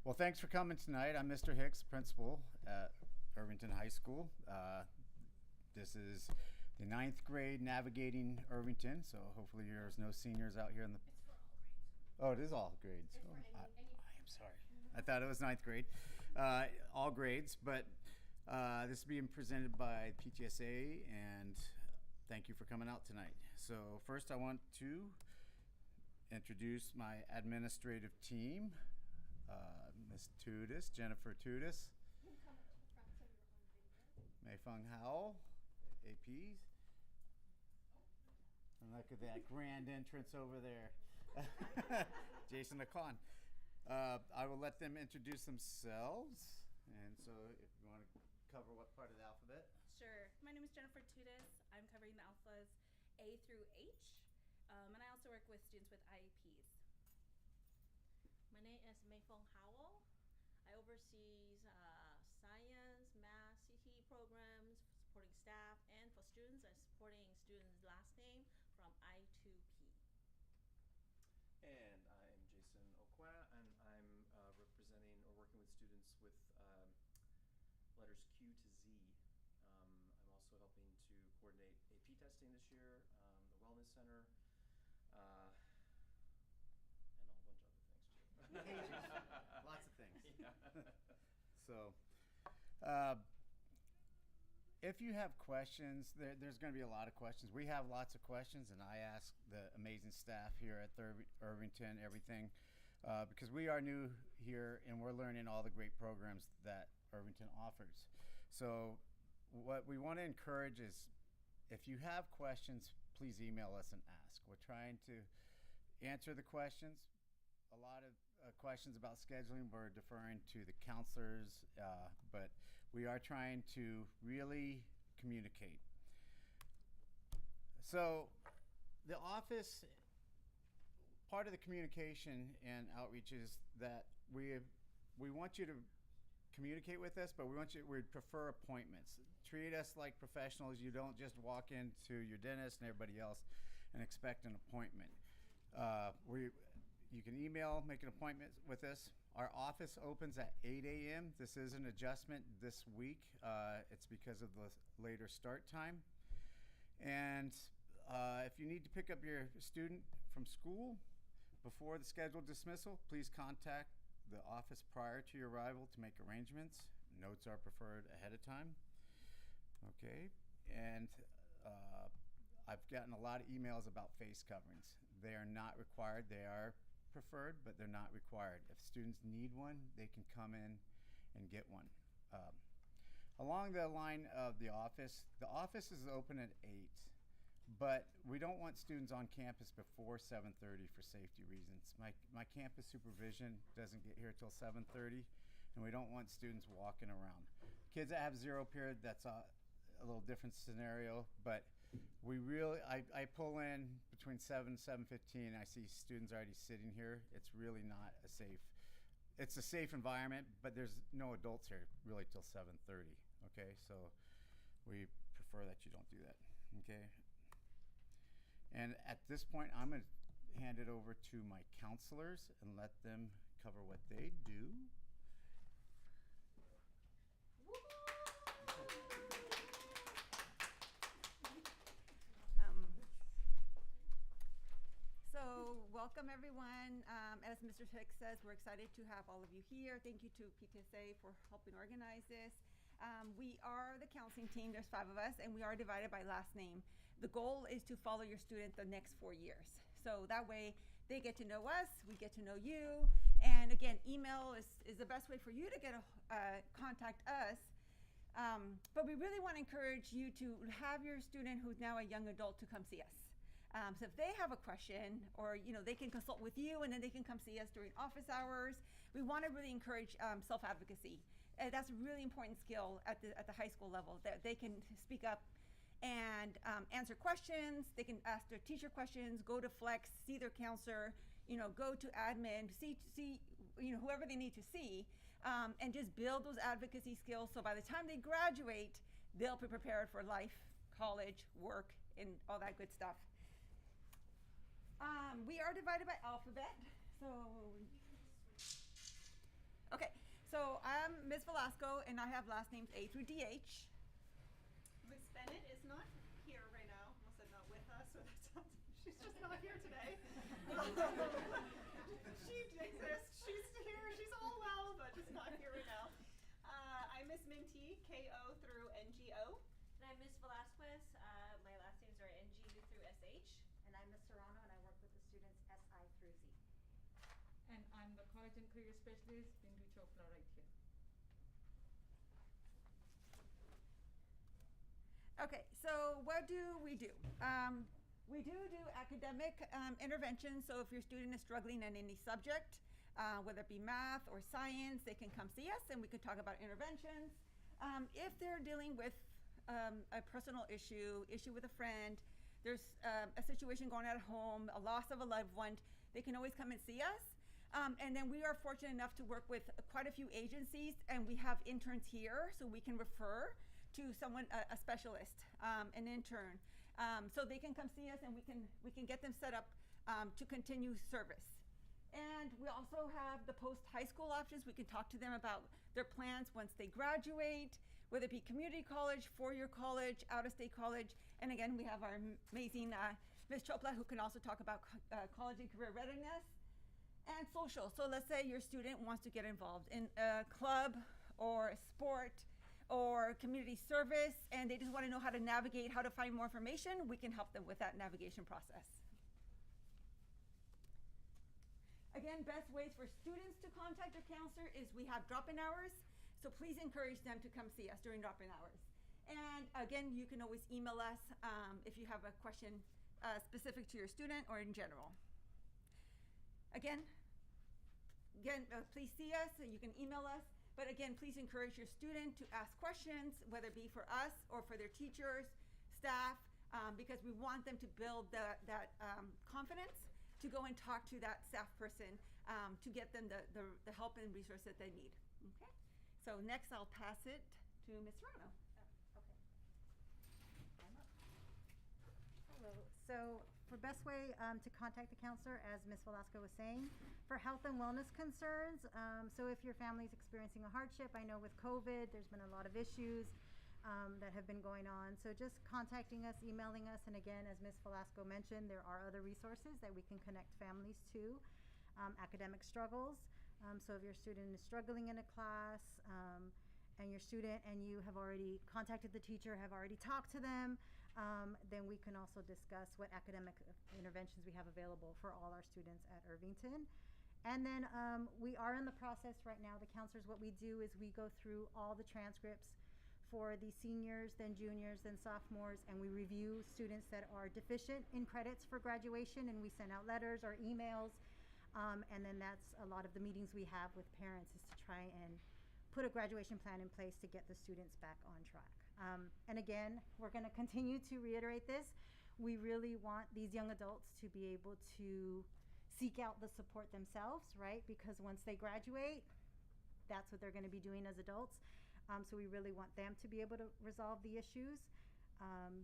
Well, thanks for coming tonight. I'm Mr. Hicks, principal at Irvington High School. This is the 9th grade navigating Irvington, so hopefully there's no seniors out here in the. It's for all grades. Oh, it is all grades. It's for I am sorry. I thought it was 9th grade. All grades, but this is being presented by PTSA, and thank you for coming out tonight. So first I want to introduce my administrative team. Ms. Tudis, Jennifer Tudis, You can come up to the front so you're on video. Mei Feng Howell, APs. And look at that grand entrance over there. Jason Lacan. I will let them introduce themselves. And so if you want to cover what part of the alphabet? Sure. My name is Jennifer Tudis. I'm covering the alphas A through H. And I also work with students with IEPs. My name is Mei Feng Howell. I oversee science, math, CTE programs, supporting staff, and for students, I'm supporting students' last name from I to P. And I'm Jason Okwena, and I'm representing or working with students with letters Q to Z. I'm also helping to coordinate AP testing this year, the Wellness Center, and a whole bunch of other things too. Lots of things. Yeah. So, if you have questions, there's going to be a lot of questions. We have lots of questions, and I ask the amazing staff here at Irvington everything because we are new here and we're learning all the great programs that Irvington offers. So, what we want to encourage is if you have questions, please email us and ask. We're trying to answer the questions. A lot of questions about scheduling, we're deferring to the counselors, but we are trying to really communicate. So the office, part of the communication and outreach is that we want you to communicate with us, but we prefer appointments. Treat us like professionals. You don't just walk into your dentist and everybody else and expect an appointment. You can email, make an appointment with us. Our office opens at 8 a.m. This is an adjustment this week. It's because of the later start time. And if you need to pick up your student from school before the scheduled dismissal, please contact the office prior to your arrival to make arrangements. Notes are preferred ahead of time. Okay, and I've gotten a lot of emails about face coverings. They are not required. They are preferred, but they're not required. If students need one, they can come in and get one. Along the line of the office is open at 8, but we don't want students on campus before 7:30 for safety reasons. My campus supervision doesn't get here till 7:30, and we don't want students walking around. Kids that have zero period, that's a little different scenario, but I pull in between 7 and 7:15. I see students already sitting here. It's really not a safe. It's a safe environment, but there's no adults here really till 7:30. Okay, so we prefer that you don't do that. Okay. And at this point, I'm going to hand it over to my counselors and let them cover what they do. So welcome everyone. As Mr. Hicks says, we're excited to have all of you here. Thank you to PTSA for helping organize this. We are the counseling team. There's 5 of us, and we are divided by last name. The goal is to follow your student the next 4 years. So that way they get to know us, we get to know you. And again, email is the best way for you to get contact us. But we really want to encourage you to have your student who's now a young adult to come see us. So if they have a question, or they can consult with you, and then they can come see us during office hours. We want to really encourage self-advocacy. That's a really important skill at the high school level, that they can speak up and answer questions. They can ask their teacher questions, go to Flex, see their counselor, go to admin, see whoever they need to see, and just build those advocacy skills. So by the time they graduate, they'll be prepared for life, college, work, and all that good stuff. We are divided by alphabet, so Okay, so I'm Ms. Velasco, and I have last names A through DH. Miss Bennett is not here right now. Almost said not with us, so that's she's just not here today. She exists. She's here. She's all well, but just not here right now. I'm Miss Minty, KO through NGO. And I'm Ms. Velasquez. My last names are NGU through SH. And I'm Ms. Serrano, and I work with the students SI through Z. And I'm the college and career specialist, Bindu Chopra, right here. Okay, so what do? We do academic interventions. So if your student is struggling in any subject, whether it be math or science, they can come see us and we can talk about interventions. If they're dealing with a personal issue with a friend, there's a situation going on at home, a loss of a loved one, they can always come and see us. And then we are fortunate enough to work with quite a few agencies, and we have interns here, so we can refer to someone, a specialist, an intern. So they can come see us, and we can get them set up to continue service. And we also have the post-high school options. We can talk to them about their plans once they graduate, whether it be community college, four-year college, out-of-state college. And again, we have our amazing Ms. Chopla, who can also talk about college and career readiness. And social. So let's say your student wants to get involved in a club or a sport or community service, and they just want to know how to navigate, how to find more information. We can help them with that navigation process. Again, best ways for students to contact their counselor is we have drop-in hours, so please encourage them to come see us during drop-in hours. And again, you can always email us if you have a question specific to your student or in general. Again, please see us, and you can email us. But again, please encourage your student to ask questions, whether it be for us or for their teachers, staff, because we want them to build that confidence to go and talk to that staff person to get them the help and resource that they need. Okay. So next, I'll pass it to Ms. Serrano. Okay. I'm up. Hello. So for best way to contact the counselor, as Ms. Velasco was saying, for health and wellness concerns, so if your family is experiencing a hardship, I know with COVID, there's been a lot of issues that have been going on. So just contacting us, emailing us, and again, as Ms. Velasco mentioned, there are other resources that we can connect families to. Academic struggles. So if your student is struggling in a class, and your student and you have already contacted the teacher, have already talked to them, then we can also discuss what academic interventions we have available for all our students at Irvington. And then we are in the process right now, the counselors, what we do is we go through all the transcripts for the seniors, then juniors, then sophomores, and we review students that are deficient in credits for graduation, and we send out letters or emails. And then that's a lot of the meetings we have with parents, is to try and put a graduation plan in place to get the students back on track. And again, we're going to continue to reiterate this. We really want these young adults to be able to seek out the support themselves, right? Because once they graduate, that's what they're going to be doing as adults. So we really want them to be able to resolve the issues,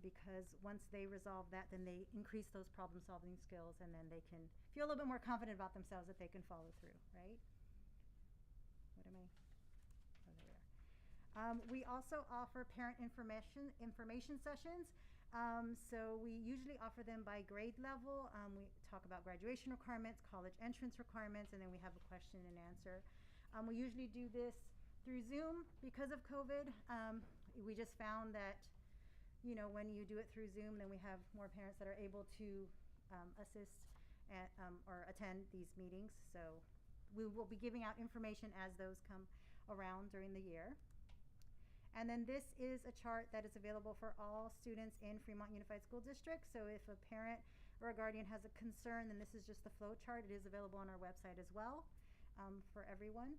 because once they resolve that, then they increase those problem-solving skills, and then they can feel a little bit more confident about themselves that they can follow through, right? What am I? Oh, there we are. We also offer parent information sessions. So we usually offer them by grade level. We talk about graduation requirements, college entrance requirements, and then we have a question and answer. We usually do this through Zoom because of COVID. We just found that, you know, when you do it through Zoom, then we have more parents that are able to assist at, or attend these meetings. So we will be giving out information as those come around during the year. And then this is a chart that is available for all students in Fremont Unified School District. So if a parent or a guardian has a concern, then this is just the flow chart. It is available on our website as well, for everyone.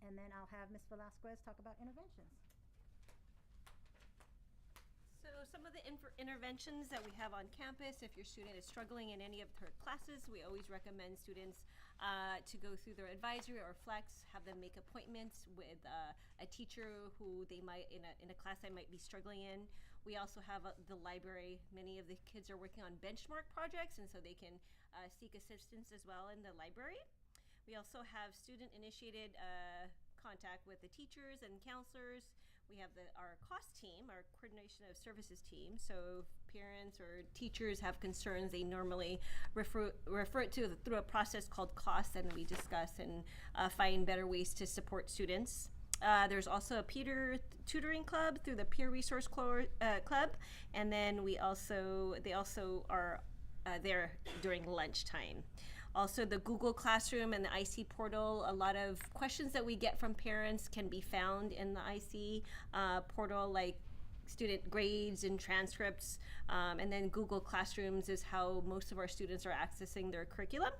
And then I'll have Ms. Velasquez talk about interventions. So some of the interventions that we have on campus, if your student is struggling in any of her classes, we always recommend students to go through their advisory or flex, have them make appointments with a teacher who they might, in a class they might be struggling in. We also have the library. Many of the kids are working on benchmark projects, and so they can seek assistance as well in the library. We also have student-initiated contact with the teachers and counselors. We have our cost team, our coordination of services team. So if parents or teachers have concerns, they normally refer it to through a process called cost, and we discuss and find better ways to support students. There's also a tutoring club through the Peer Resource Club, and then they also are there during lunchtime. Also, the Google Classroom and the IC portal, a lot of questions that we get from parents can be found in the IC portal, like student grades and transcripts. And then Google Classrooms is how most of our students are accessing their curriculum.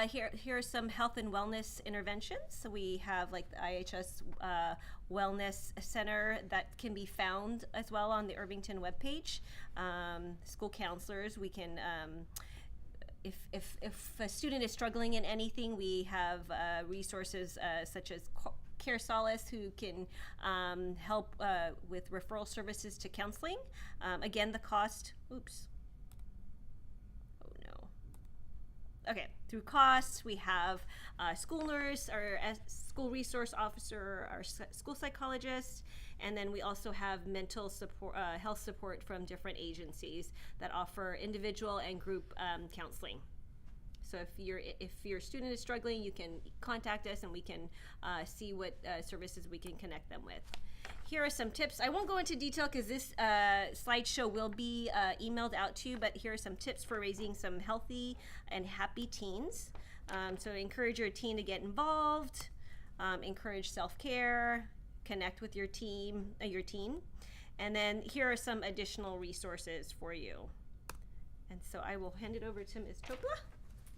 Here are some health and wellness interventions. So we have like the IHS Wellness Center that can be found as well on the Irvington webpage. School counselors, we can, if a student is struggling in anything, we have resources such as Care Solace, who can help with referral services to counseling. Again, the cost, okay, through costs, we have school nurse, our school resource officer, our school psychologist, and then we also have mental support, health support from different agencies that offer individual and group counseling. So if your student is struggling, you can contact us and we can see what services we can connect them with. Here are some tips. I won't go into detail because this slideshow will be emailed out to you, but here are some tips for raising some healthy and happy teens. So encourage your teen to get involved, encourage self-care, connect with your teen. And then here are some additional resources for you. And so I will hand it over to Ms. Chopla.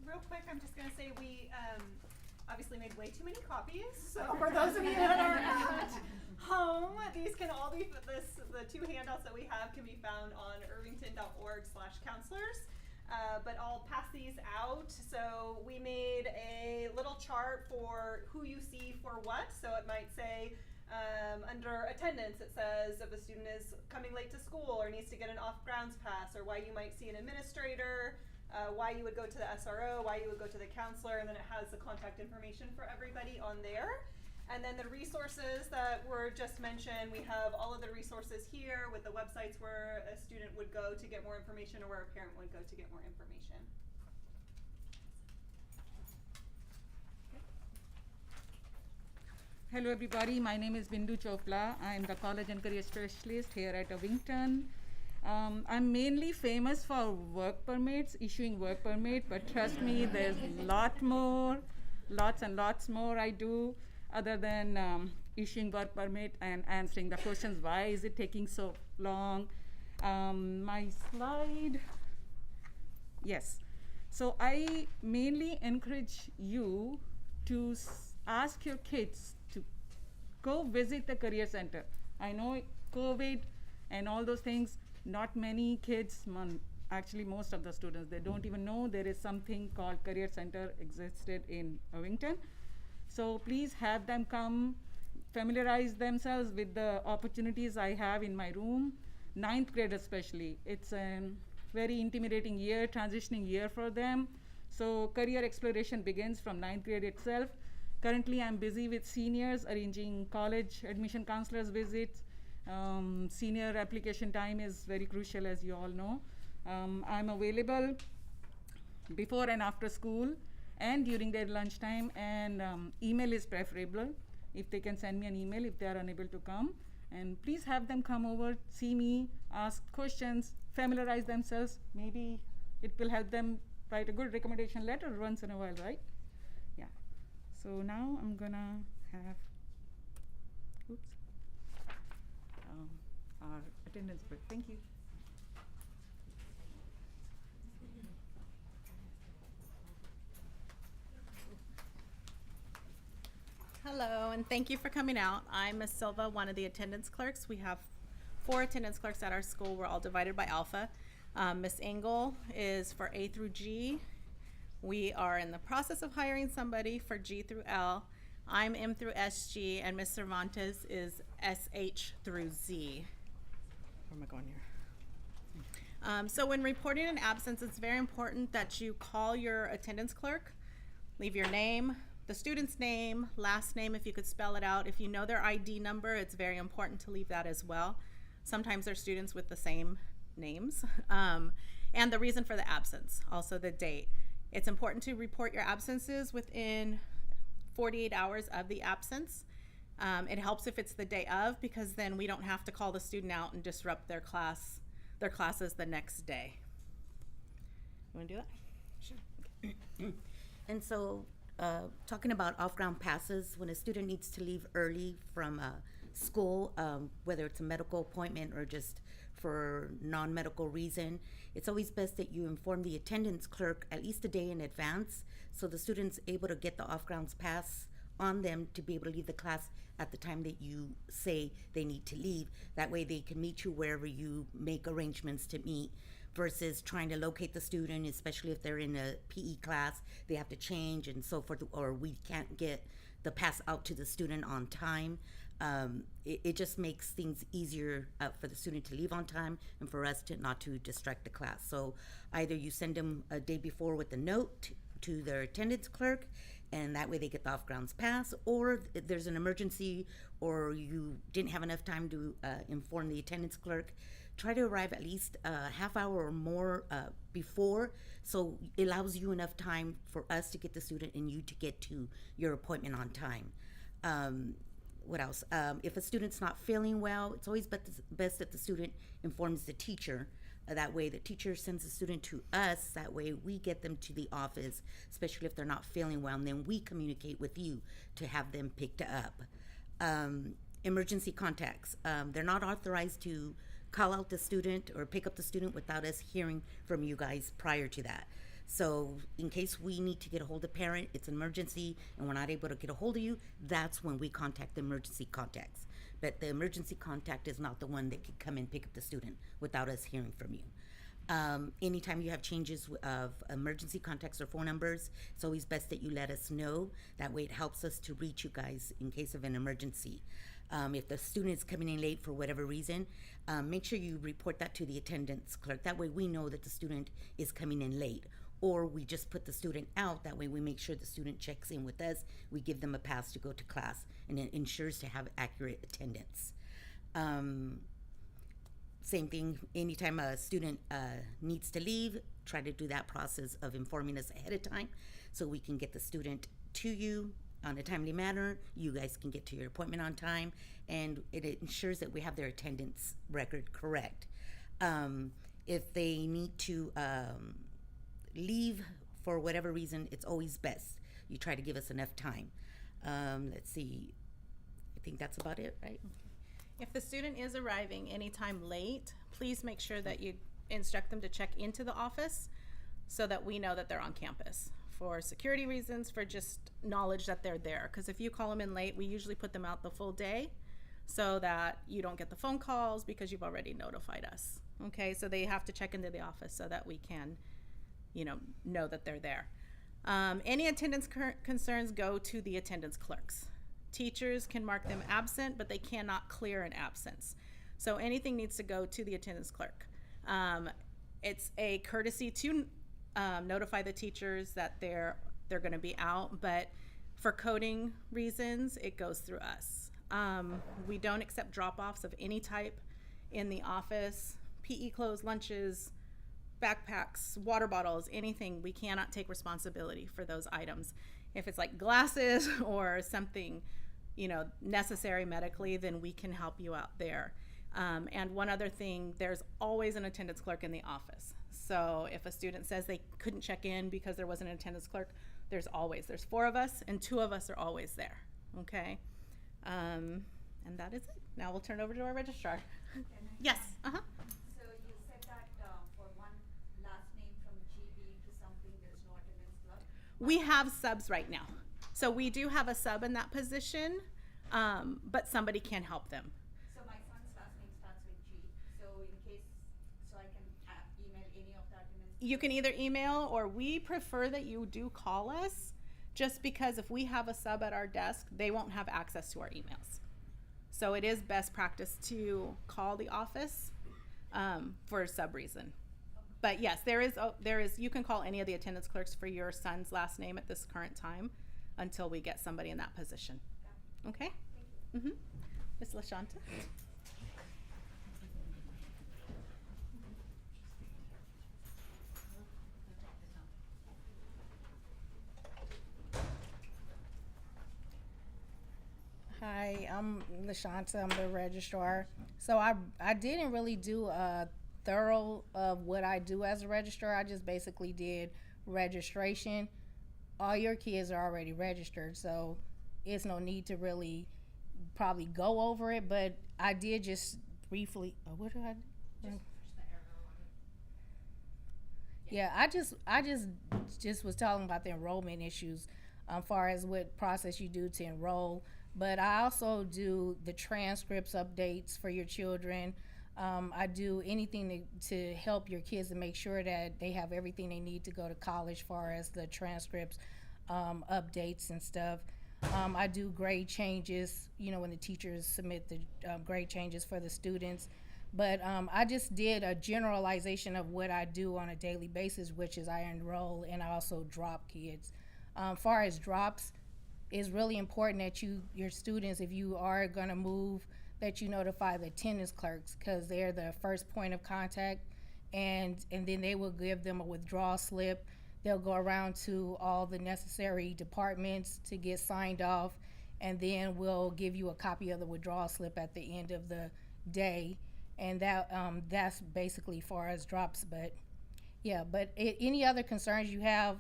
Real quick, I'm just gonna say we obviously made way too many copies. So for those of you that are at home, these can all be, the two handouts that we have can be found on irvington.org/counselors. But I'll pass these out. So we made a little chart for who you see for what. So it might say under attendance, it says if a student is coming late to school or needs to get an off-grounds pass, or why you might see an administrator, why you would go to the SRO, why you would go to the counselor, and then it has the contact information for everybody on there. And then the resources that were just mentioned, we have all of the resources here with the websites where a student would go to get more information or where a parent would go to get more information. Hello everybody, my name is Bindu Chopla. I am the College and Career Specialist here at Irvington. I'm mainly famous for work permits, issuing work permit, but trust me, there's lots and lots more I do other than issuing work permit and answering the questions, why is it taking so long? My slide, yes. So I mainly encourage you to ask your kids to go visit the career center. I know COVID and all those things, not many kids, actually most of the students, they don't even know there is something called career center existed in Irvington. So please have them come, familiarize themselves with the opportunities I have in my room. 9th grade especially, it's a very intimidating year, transitioning year for them. So career exploration begins from 9th grade itself. Currently I'm busy with seniors, arranging college admission counselors visits. Senior application time is very crucial, as you all know. I'm available before and after school and during their lunchtime, and email is preferable if they can send me an email if they are unable to come. And please have them come over, see me, ask questions, familiarize themselves. Maybe it will help them write a good recommendation letter once in a while, right? Yeah. So now I'm gonna have, our attendance book. Thank you. Hello, and thank you for coming out. I'm Ms. Silva, one of the attendance clerks. We have 4 attendance clerks at our school. We're all divided by alpha. Ms. Engel is for A through G. We are in the process of hiring somebody for G through L. I'm M through SG, and Ms. Cervantes is SH through Z. Where am I going here? So when reporting an absence, it's very important that you call your attendance clerk leave your name, the student's name, last name if you could spell it out. If you know their ID number, it's very important to leave that as well. Sometimes they're students with the same names. And the reason for the absence, also the date. It's important to report your absences within 48 hours of the absence. It helps if it's the day of, because then we don't have to call the student out and disrupt their classes the next day. You wanna do that? Sure. And so, talking about off-ground passes, when a student needs to leave early from school, whether it's a medical appointment or just for non-medical reason, it's always best that you inform the attendance clerk at least a day in advance, so the student's able to get the off-grounds pass on them to be able to leave the class at the time that you say they need to leave. That way they can meet you wherever you make arrangements to meet, versus trying to locate the student, especially if they're in a PE class, they have to change and so forth, or we can't get the pass out to the student on time. It just makes things easier for the student to leave on time and for us to not to distract the class. So either you send them a day before with a note to their attendance clerk, and that way they get the off-grounds pass, or if there's an emergency or you didn't have enough time to inform the attendance clerk, try to arrive at least a half hour or more before, so it allows you enough time for us to get the student and you to get to your appointment on time. What else? If a student's not feeling well, it's always best that the student informs the teacher. That way the teacher sends the student to us. That way we get them to the office, especially if they're not feeling well, and then we communicate with you to have them picked up. Emergency contacts. They're not authorized to call out the student or pick up the student without us hearing from you guys prior to that. So in case we need to get a hold of parent, it's an emergency, and we're not able to get a hold of you, that's when we contact the emergency contacts. But the emergency contact is not the one that could come and pick up the student without us hearing from you. Anytime you have changes of emergency contacts or phone numbers, it's always best that you let us know. That way it helps us to reach you guys in case of an emergency. If the student is coming in late for whatever reason, make sure you report that to the attendance clerk. That way we know that the student is coming in late. Or we just put the student out. That way we make sure the student checks in with us. We give them a pass to go to class, and it ensures to have accurate attendance. Same thing, anytime a student needs to leave, try to do that process of informing us ahead of time so we can get the student to you on a timely manner. You guys can get to your appointment on time, and it ensures that we have their attendance record correct. If they need to leave for whatever reason, it's always best you try to give us enough time. Let's see, I think that's about it, right? If the student is arriving anytime late, please make sure that you instruct them to check into the office so that we know that they're on campus, for security reasons, for just knowledge that they're there. Because if you call them in late, we usually put them out the full day so that you don't get the phone calls because you've already notified us. Okay, so they have to check into the office so that we can know that they're there. Any attendance concerns go to the attendance clerks. Teachers can mark them absent, but they cannot clear an absence. So anything needs to go to the attendance clerk. It's a courtesy to notify the teachers that they're going to be out, but for coding reasons, it goes through us. We don't accept drop-offs of any type in the office. PE clothes, lunches, backpacks, water bottles, anything. We cannot take responsibility for those items. If it's like glasses or something, necessary medically, then we can help you out there. And one other thing, there's always an attendance clerk in the office. So if a student says they couldn't check in because there wasn't an attendance clerk, there's 4 of us, and 2 of us are always there, okay? And that is it. Now we'll turn over to our registrar. Yes, So you said that for one last name from GB to something, there's no attendance clerk? we have subs right now. So we do have a sub in that position, but somebody can help them. So my son's last name starts with G, so I can email any of the attendance? You can either email, or we prefer that you do call us, just because if we have a sub at our desk, they won't have access to our emails. So it is best practice to call the office for a sub reason. Okay. But yes, you can call any of the attendance clerks for your son's last name at this current time until we get somebody in that position. Okay? Thank you. Ms. LaShanta? Hi, I'm LaShanta. I'm the registrar. So I didn't really do a thorough of what I do as a registrar. I just basically did registration. All your kids are already registered, so it's no need to really probably go over it. But I did just briefly. What did I do? Yeah, I just was talking about the enrollment issues, far as what process you do to enroll. But I also do the transcripts updates for your children. I do anything to help your kids to make sure that they have everything they need to go to college, far as the transcripts, updates and stuff. I do grade changes, when the teachers submit the grade changes for the students. But I just did a generalization of what I do on a daily basis, which is I enroll and I also drop kids. Far as drops, it's really important that your students, if you are gonna move, that you notify the attendance clerks, because they're the first point of contact, and then they will give them a withdrawal slip. They'll go around to all the necessary departments to get signed off, and then we'll give you a copy of the withdrawal slip at the end of the day. And that's basically far as drops. But yeah, but any other concerns you have,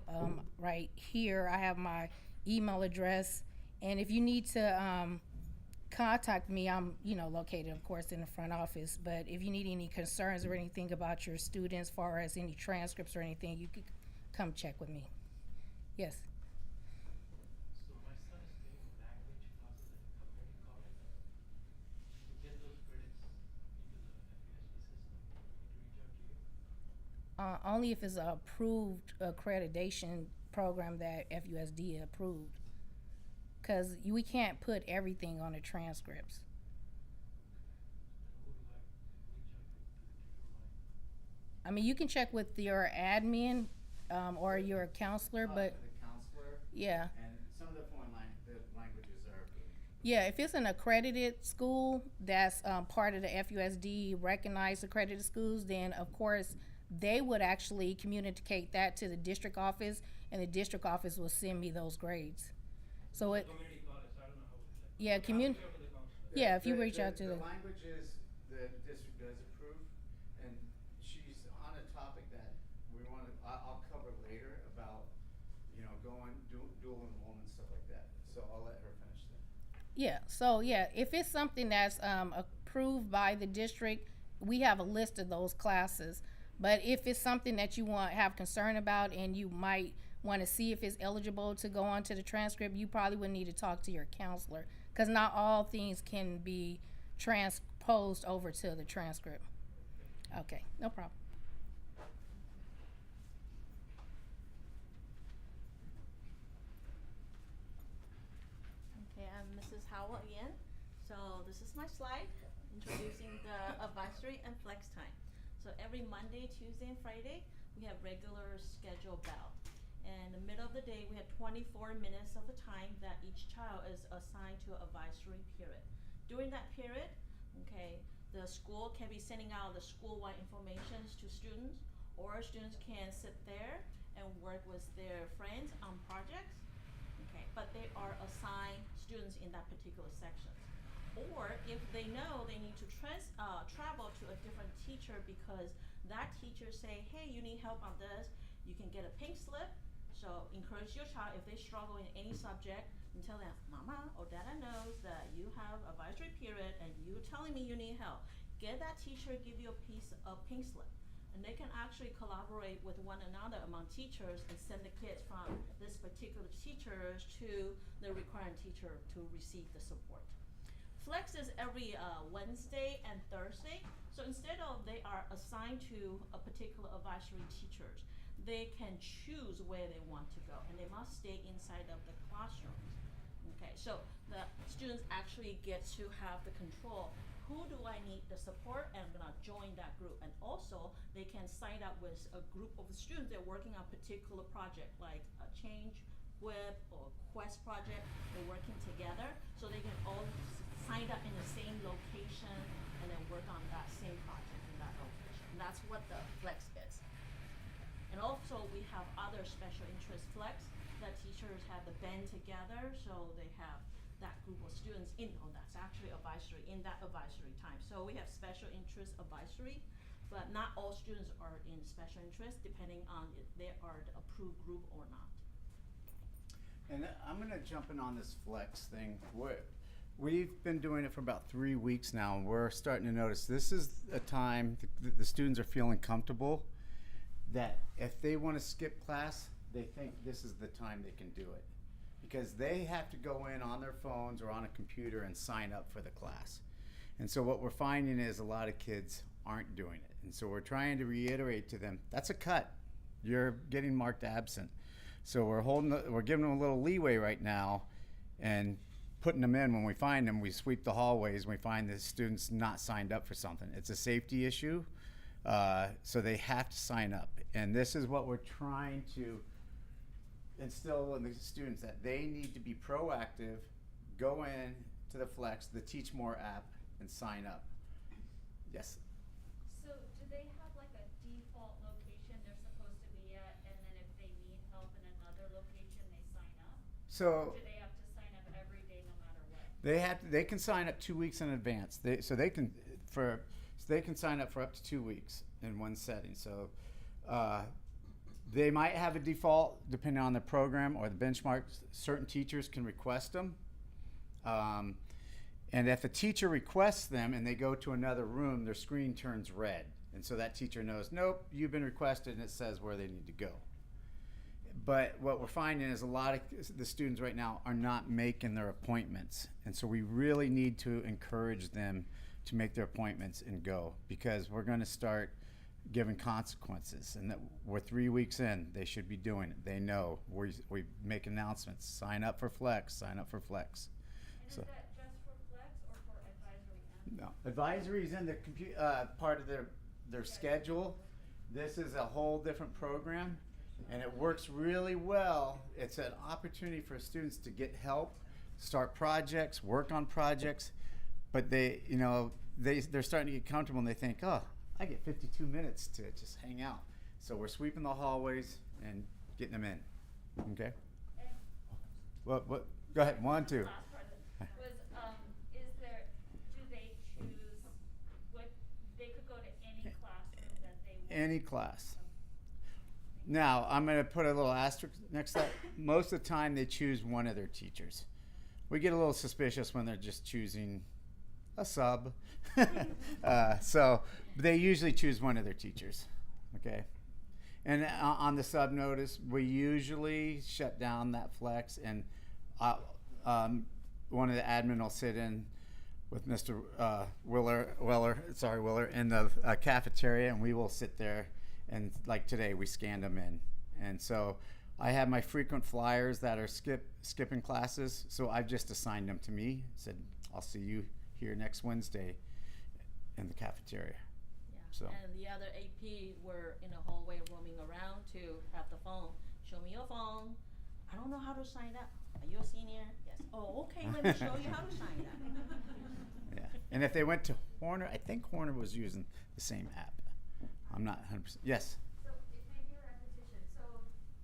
right here, I have my email address, and if you need to contact me, I'm located, of course, in the front office. But if you need any concerns or anything about your students, far as any transcripts or anything, you could come check with me. Yes. So my son is taking language classes at a community college. To get those credits into the FUSD system, do we need to reach out to you? Only if it's an approved accreditation program that FUSD approved, because we can't put everything on the transcripts. Then who do I reach out to do I mean, you can check with your admin or your counselor, but For the counselor, yeah. and some of the foreign languages are approved. Yeah, if it's an accredited school that's part of the FUSD recognized accredited schools, then of course they would actually communicate that to the district office, and the district office will send me those grades. So it, community college, I don't know how it like. yeah, I have to go to the counselor. yeah, if you reach out to the languages the district does approve, and she's on a topic that I'll cover later about, going dual enrollment, stuff like that. So I'll let her finish that. Yeah, so yeah, if it's something that's approved by the district, we have a list of those classes. But if it's something that you have concern about, and you might want to see if it's eligible to go onto the transcript, you probably would need to talk to your counselor, because not all things can be transposed over to the transcript. Okay, no problem. Okay, I'm Mrs. Howell again. So this is my slide introducing the advisory and flex time. So every Monday, Tuesday, and Friday, we have regular scheduled bell. And in the middle of the day, we have 24 minutes of the time that each child is assigned to an advisory period. During that period, okay, the school can be sending out the school-wide information to students, or students can sit there and work with their friends on projects. Okay, but they are assigned students in that particular section. Or if they know they need to travel to a different teacher because that teacher say, hey, you need help on this, you can get a pink slip. So encourage your child, if they struggle in any subject, and tell them, Mama or Dada knows that you have advisory period and you're telling me you need help. Get that teacher, give you a piece of pink slip. And they can actually collaborate with one another among teachers and send the kids from this particular teachers to the required teacher to receive the support. Flex is every Wednesday and Thursday. So instead of they are assigned to a particular advisory teachers, they can choose where they want to go, and they must stay inside of the classrooms. Okay, so the students actually get to have the control. Who do I need the support? And I'm gonna join that group. And also, they can sign up with a group of students that are working on a particular project, like a change, web, or quest project. They're working together, so they can all sign up in the same location and then work on that same project in that location. And that's what the flex is. And also, we have other special interest flex that teachers have the band together, so they have that group of students in, that's actually advisory, in that advisory time. So we have special interest advisory, but not all students are in special interest, depending on if they are the approved group or not. And I'm gonna jump in on this flex thing. We've been doing it for about 3 weeks now, and we're starting to notice this is a time the students are feeling comfortable that if they want to skip class, they think this is the time they can do it. Because they have to go in on their phones or on a computer and sign up for the class. And so what we're finding is a lot of kids aren't doing it. And so we're trying to reiterate to them, that's a cut. You're getting marked absent. So we're giving them a little leeway right now and putting them in. When we find them, we sweep the hallways and we find the students not signed up for something. It's a safety issue, so they have to sign up. And this is what we're trying to instill in the students, that they need to be proactive, go in to the Flex, the Teach More app, and sign up. Yes? So do they have like a default location they're supposed to be at, and then if they need help in another location, they sign up? So Or do they have to sign up every day no matter what? they can sign up 2 weeks in advance. They can sign up for up to 2 weeks in one setting. So they might have a default depending on the program or the benchmarks. Certain teachers can request them. And if a teacher requests them and they go to another room, their screen turns red. And so that teacher knows, nope, you've been requested, and it says where they need to go. But what we're finding is a lot of the students right now are not making their appointments. And so we really need to encourage them to make their appointments and go, because we're going to start giving consequences. And that we're 3 weeks in, they should be doing it. They know. We make announcements. Sign up for Flex. Sign up for Flex. And So. is that just for Flex or for advisory and? No, advisory is in the part of their schedule. This is a whole different program, and it works really well. It's an opportunity for students to get help, start projects, work on projects, but they're starting to get comfortable, and they think, oh, I get 52 minutes to just hang out. So we're sweeping the hallways and getting them in. Okay. What? Go ahead. 1, 2. Last part of it was, do they choose they could go to any classroom that they want? Any class. Now, I'm going to put a little asterisk next to that. Most of the time, they choose one of their teachers. We get a little suspicious when they're just choosing a sub. So they usually choose one of their teachers. Okay. And on the sub notice, we usually shut down that Flex, and one of the admin will sit in with Mr. Weller in the cafeteria, and we will sit there, and like today, we scanned them in. And so I have my frequent flyers that are skipping classes, so I've just assigned them to me. Said, I'll see you here next Wednesday in the cafeteria. Yeah. So. And the other AP were in the hallway roaming around to have the phone. Show me your phone. I don't know how to sign up. Are you a senior? Yes. Oh, okay. Let me show you how to sign up. Yeah. And if they went to Horner, I think Horner was using the same app. I'm not 100%. Yes. So it may be a repetition. So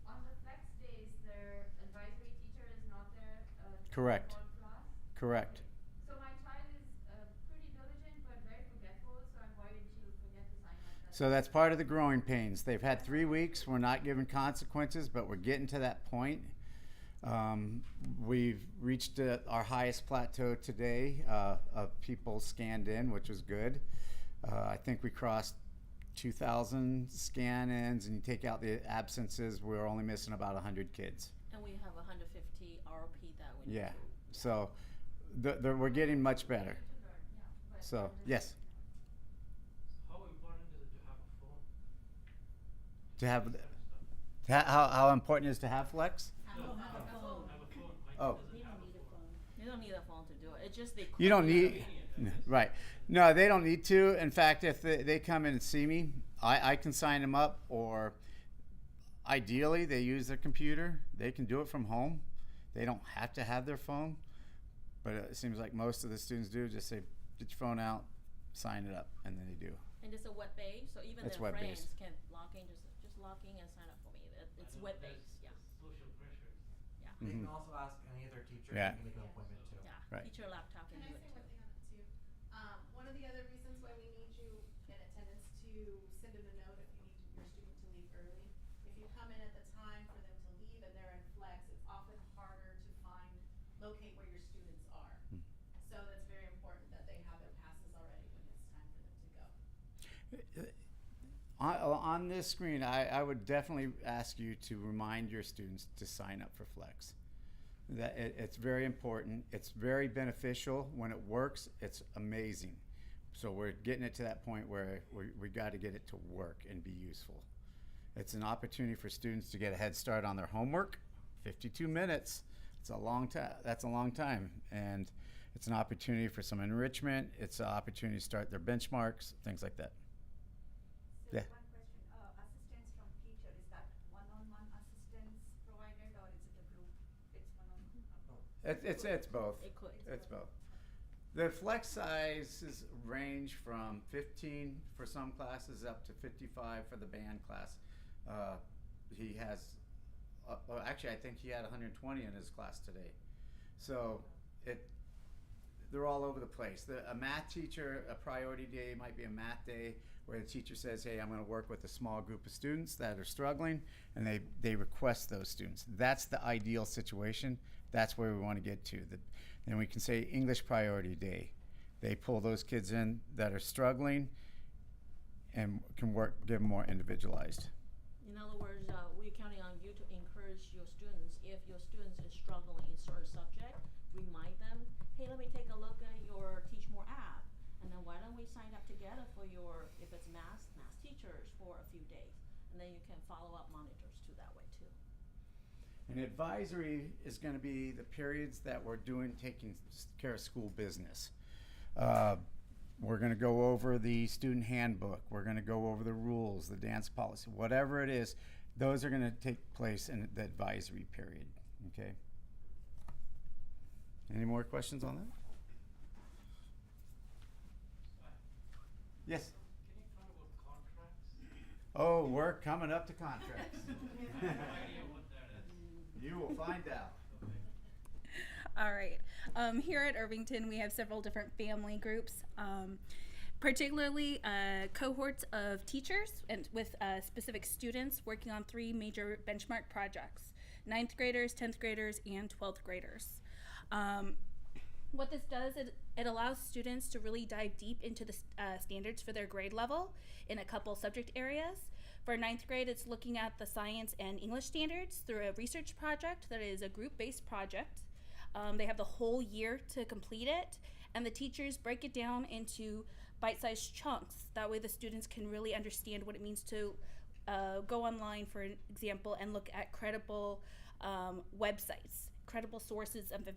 on the Flex days, their advisory teacher is not there. Correct. For class? Correct. So my child is pretty diligent but very forgetful, so I'm worried she'll forget to sign up. So that's part of the growing pains. They've had 3 weeks. We're not giving consequences, but we're getting to that point. We've reached our highest plateau today of people scanned in, which was good. I think we crossed 2,000 scan-ins, and you take out the absences, we're only missing about 100 kids. And we have 150 ROP that we need Yeah. to. So we're getting much better. So, yes. How important is it to have a phone? How important is it to have Flex? Have a phone. Oh. You don't need a phone. You don't need a phone to do it. It's just they. You don't need, right. No, they don't need to. In fact, if they come in and see me, I can sign them up, or ideally they use their computer. They can do it from home. They don't have to have their phone, but it seems like most of the students do. Just say, get your phone out, sign it up, and then they do. And it's a web base, so even It's their web-based. friends can log in, just log in and sign up for me. It's web based, yeah. Social pressures. Yeah. They Mhm. can also ask any of their teachers, Yeah. and make an appointment too. Yeah. Right. Teacher laptop can Can do I it say too. one thing on that too? One of the other reasons why we need you in attendance to send in a note if you need your student to leave early. If you come in at the time for them to leave and they're in flex, it's often harder to locate where your students are. So that's very important that they have their passes already when it's time for them to go. On this screen, I would definitely ask you to remind your students to sign up for Flex. It's very important. It's very beneficial. When it works, it's amazing. So we're getting it to that point where we got to get it to work and be useful. It's an opportunity for students to get a head start on their homework. 52 minutes. It's a long time. That's a long time. And it's an opportunity for some enrichment. It's an opportunity to start their benchmarks, things like that. So Yeah. one question, assistance from teacher, is that one-on-one assistance provided or is it a group? It's one-on-one? It's both. It could. It's both. The flex sizes range from 15 for some classes up to 55 for the band class. He has, actually, I think he had 120 in his class today. So they're all over the place. A math teacher, a priority day might be a math day where the teacher says, hey, I'm going to work with a small group of students that are struggling, and they request those students. That's the ideal situation. That's where we want to get to. Then we can say English priority day. They pull those kids in that are struggling and can give them more individualized. In other words, we're counting on you to encourage your students. If your students is struggling in certain subject, remind them, hey, let me take a look at your Teach More app. And then why don't we sign up together for your, if it's math teachers for a few days. And then you can follow up monitors too that way too. And advisory is going to be the periods that we're taking care of school business. We're going to go over the student handbook. We're going to go over the rules, the dance policy, whatever it is. Those are going to take place in the advisory period. Okay. Any more questions on that? Yes. Can you talk about contracts? Oh, we're coming up to contracts. I have no idea what that is. You will find out. All right. Here at Irvington, we have several different family groups, particularly cohorts of teachers and with specific students working on 3 major benchmark projects: 9th graders, 10th graders, and 12th graders. What this does is it allows students to really dive deep into the standards for their grade level in a couple subject areas. For 9th grade, it's looking at the science and English standards through a research project that is a group-based project. They have the whole year to complete it, and the teachers break it down into bite-sized chunks. That way the students can really understand what it means to go online, for example, and look at credible websites, credible sources of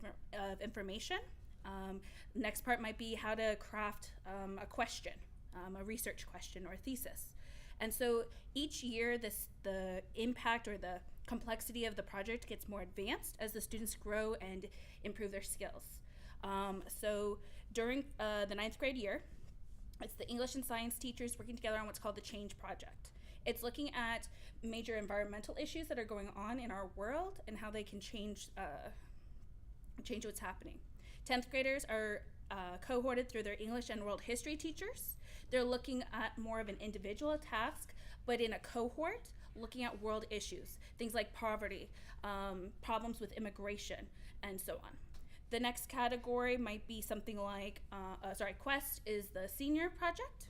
information. Next part might be how to craft a question, a research question or a thesis. And so each year the impact or the complexity of the project gets more advanced as the students grow and improve their skills. So during the 9th grade year, it's the English and science teachers working together on what's called the Change Project. It's looking at major environmental issues that are going on in our world and how they can change what's happening. 10th graders are cohorted through their English and world history teachers. They're looking at more of an individual task, but in a cohort, looking at world issues, things like poverty, problems with immigration, and so on. The next category might be something like, Quest is the senior project.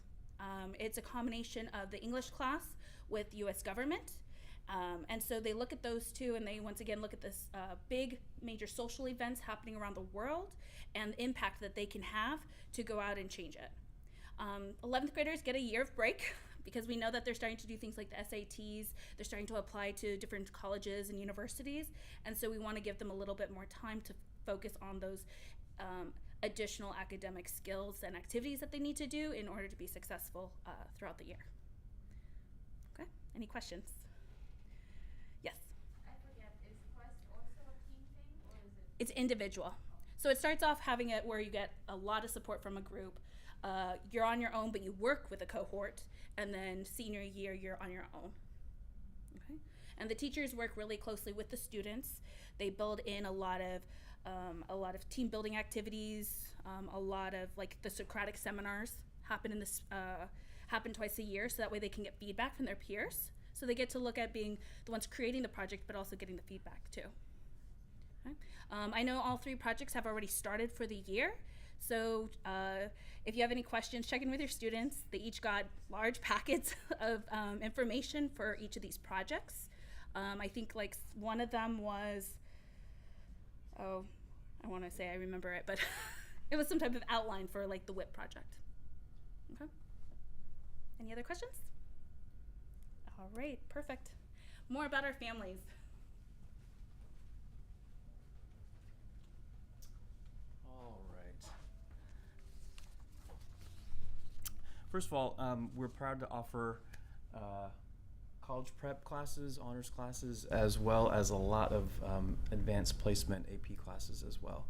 It's a combination of the English class with US government. And so they look at those two, and they once again look at this big major social events happening around the world and the impact that they can have to go out and change it. 11th graders get a year of break because we know that they're starting to do things like the SATs, they're starting to apply to different colleges and universities, and so we want to give them a little bit more time to focus on those additional academic skills and activities that they need to do in order to be successful throughout the year. Any questions? Yes. I forget, is Quest also a team thing or is it? It's individual. So it starts off having it where you get a lot of support from a group. You're on your own, but you work with a cohort. And then senior year, you're on your own. Okay. And the teachers work really closely with the students. They build in a lot of team building activities. A lot of like the Socratic seminars happen twice a year, so that way they can get feedback from their peers. So they get to look at being the ones creating the project, but also getting the feedback too. Okay. I know all 3 projects have already started for the year. So if you have any questions, check in with your students. They each got large packets of information for each of these projects. I think like one of them was, I want to say I remember it, but it was some type of outline for like the WIP project. Okay. Any other questions? All right, perfect. More about our families. All right. First of all, we're proud to offer college prep classes, honors classes, as well as a lot of advanced placement AP classes as well.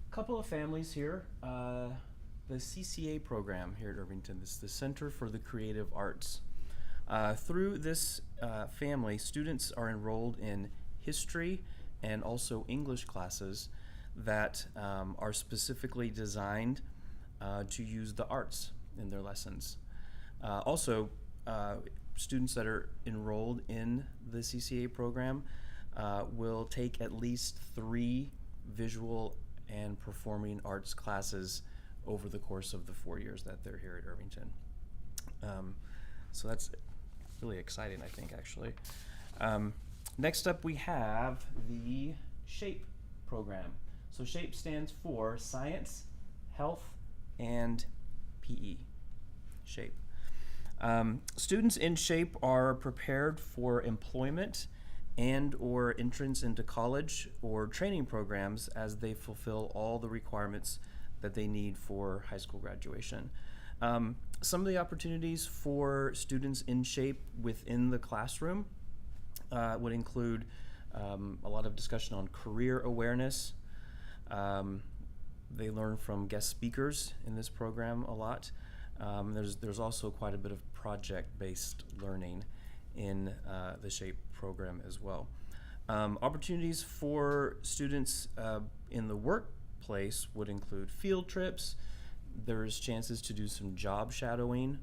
Couple of families here. The CCA program here at Irvington, this is the Center for the Creative Arts. Through this family, students are enrolled in history and also English classes that are specifically designed to use the arts in their lessons. Also, students that are enrolled in the CCA program will take at least 3 visual and performing arts classes over the course of the 4 years that they're here at Irvington. So that's really exciting, I think, actually. Next up, we have the SHAPE program. So SHAPE stands for Science, Health, and PE. SHAPE. Students in SHAPE are prepared for employment and or entrance into college or training programs as they fulfill all the requirements that they need for high school graduation. Some of the opportunities for students in SHAPE within the classroom would include a lot of discussion on career awareness. They learn from guest speakers in this program a lot. There's also quite a bit of project-based learning in the SHAPE program as well. Opportunities for students in the workplace would include field trips. There's chances to do some job shadowing,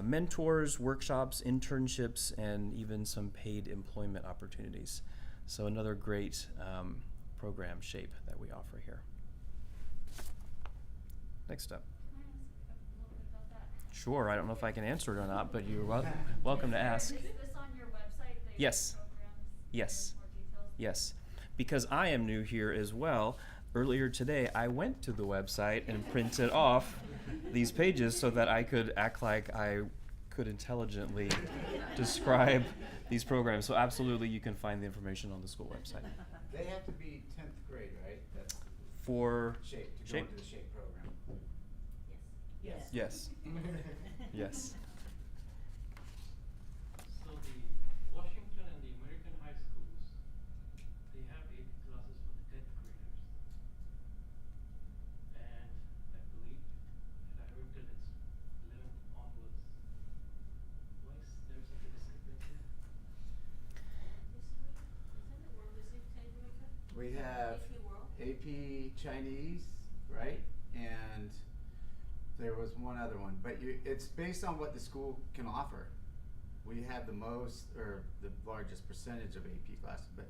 mentors, workshops, internships, and even some paid employment opportunities. So another great program, SHAPE, that we offer here. Next up. Can I ask a little bit about that? Sure, I don't know if I can answer it or not, but you're welcome to ask. Is this on your website, the Yes. programs? Yes. More details? Yes. Because I am new here as well, earlier today I went to the website and printed off these pages so that I could act like I could intelligently describe these programs. So absolutely you can find the information on the school website. They have to be 10th grade, right? That's For SHAPE, to go SHAPE? into the SHAPE program. Yes. Yes. Yes. So the Washington and the American high schools, they have AP classes for the 10th graders. And I believe at Irvington it's 11th onwards. Why is there such a discrepancy? History, isn't it World History Tanganyika? We have AP World? AP Chinese, right? And there was one other one, but it's based on what the school can offer. We have the most, or the largest percentage of AP classes, but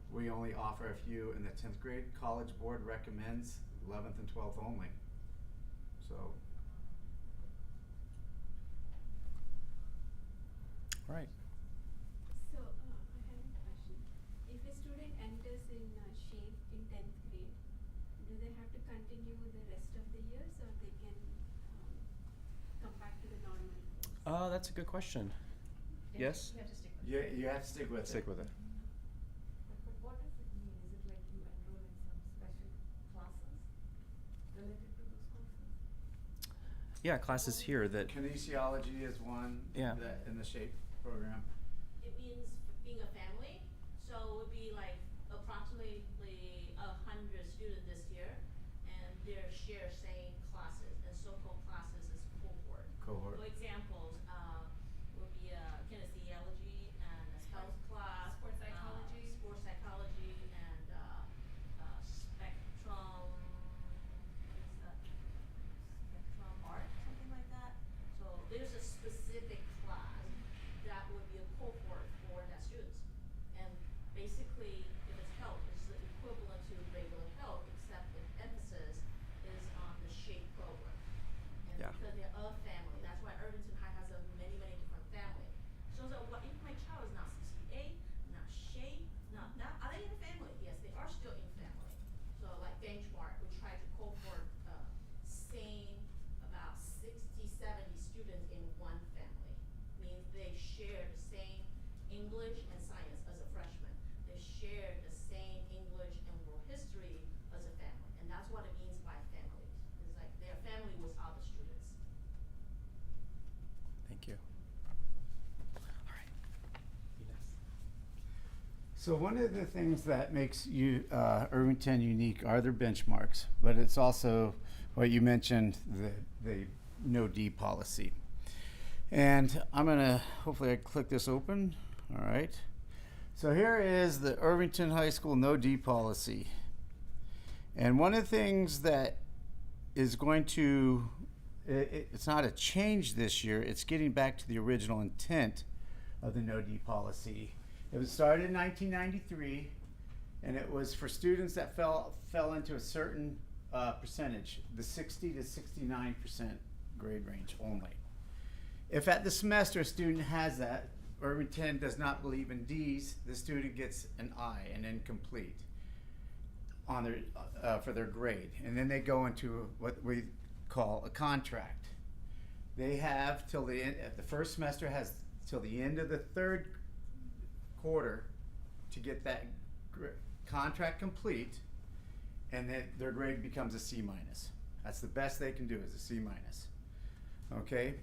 we only offer a few in the 10th grade. College Board recommends 11th and 12th only. So. All right. So, I have a question. If a student enters in SHAPE in 10th grade, do they have to continue the rest of the years or they can come back to the normal course? That's a good question. Yes? You have to stick with it. You have to stick with it. Stick with it. But what does it mean? Is it like you enroll in some special classes related to those courses? yeah, classes here that, Kinesiology is one Yeah. that in the SHAPE program. It means being a family, so it would be like approximately 100 students this year, and they're share same classes, and so-called classes is cohort. Cohort. For examples, would be kinesiology and a health class, Sports psychology. sports psychology, and spectrum. What is that? Spectrum art, something like that. So there's a specific class that would be a cohort for that students. And basically, if it's health, it's the equivalent to regular health, except the emphasis is on the SHAPE program. And Yeah. because they're a family, that's why Irvington High has many different families. So what if my child is not CCA, not SHAPE, are they in a family? Yes, they are still in family. So like benchmark, we try to cohort same about 60, 70 students in one family. Means they share the same English and science as a freshman. They share the same English and world history as a family. And that's what it means by families. It's like they're family with other students. thank you. All right. Ines. So one of the things that makes you Irvington unique are their benchmarks, but it's also what you mentioned, the no D policy. And I'm gonna, hopefully I click this open, all right. So here is the Irvington High School no D policy. And one of the things that is going to, it's not a change this year, it's getting back to the original intent of the no D policy. It was started in 1993, and it was for students that fell into a certain percentage, the 60 to 69% grade range only. If at the semester a student has that, Irvington does not believe in D's, the student gets an I, an incomplete, on their for their grade, and then they go into what we call a contract. They have till the end. The first semester has till the end of the third quarter to get that contract complete, and then their grade becomes a C minus. That's the best they can do, is a C minus. Okay.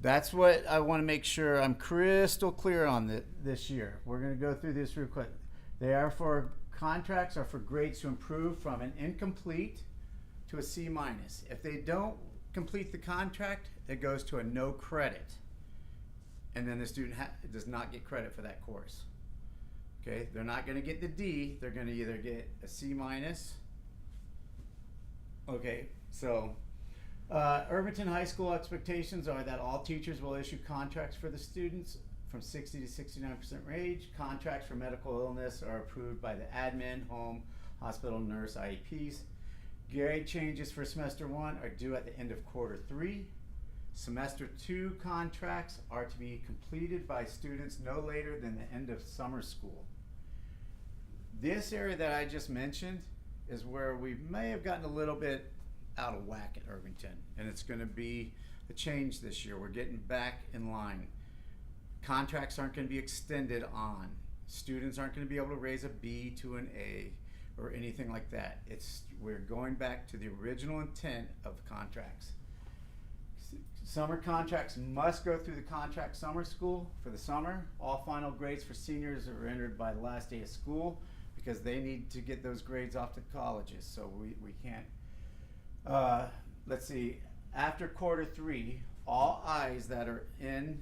That's what I want to make sure I'm crystal clear on this year. We're going to go through this real quick. They are for contracts are for grades to improve from an incomplete to a C minus. If they don't complete the contract, it goes to a no credit, and then the student does not get credit for that course. Okay, they're not going to get the D. They're going to either get a C minus. Okay, so Irvington High School expectations are that all teachers will issue contracts for the students from 60 to 69% range. Contracts for medical illness are approved by the admin, home, hospital, nurse, IEPs. Grade changes for semester 1 are due at the end of quarter 3. Semester 2 contracts are to be completed by students no later than the end of summer school. This area that I just mentioned is where we may have gotten a little bit out of whack at Irvington, and it's going to be a change this year. We're getting back in line. Contracts aren't going to be extended on. Students aren't going to be able to raise a B to an A or anything like that. We're going back to the original intent of the contracts. Summer contracts must go through the contract summer school for the summer. All final grades for seniors are entered by the last day of school because they need to get those grades off to colleges, so we can't. Let's see, after quarter 3, all I's that are in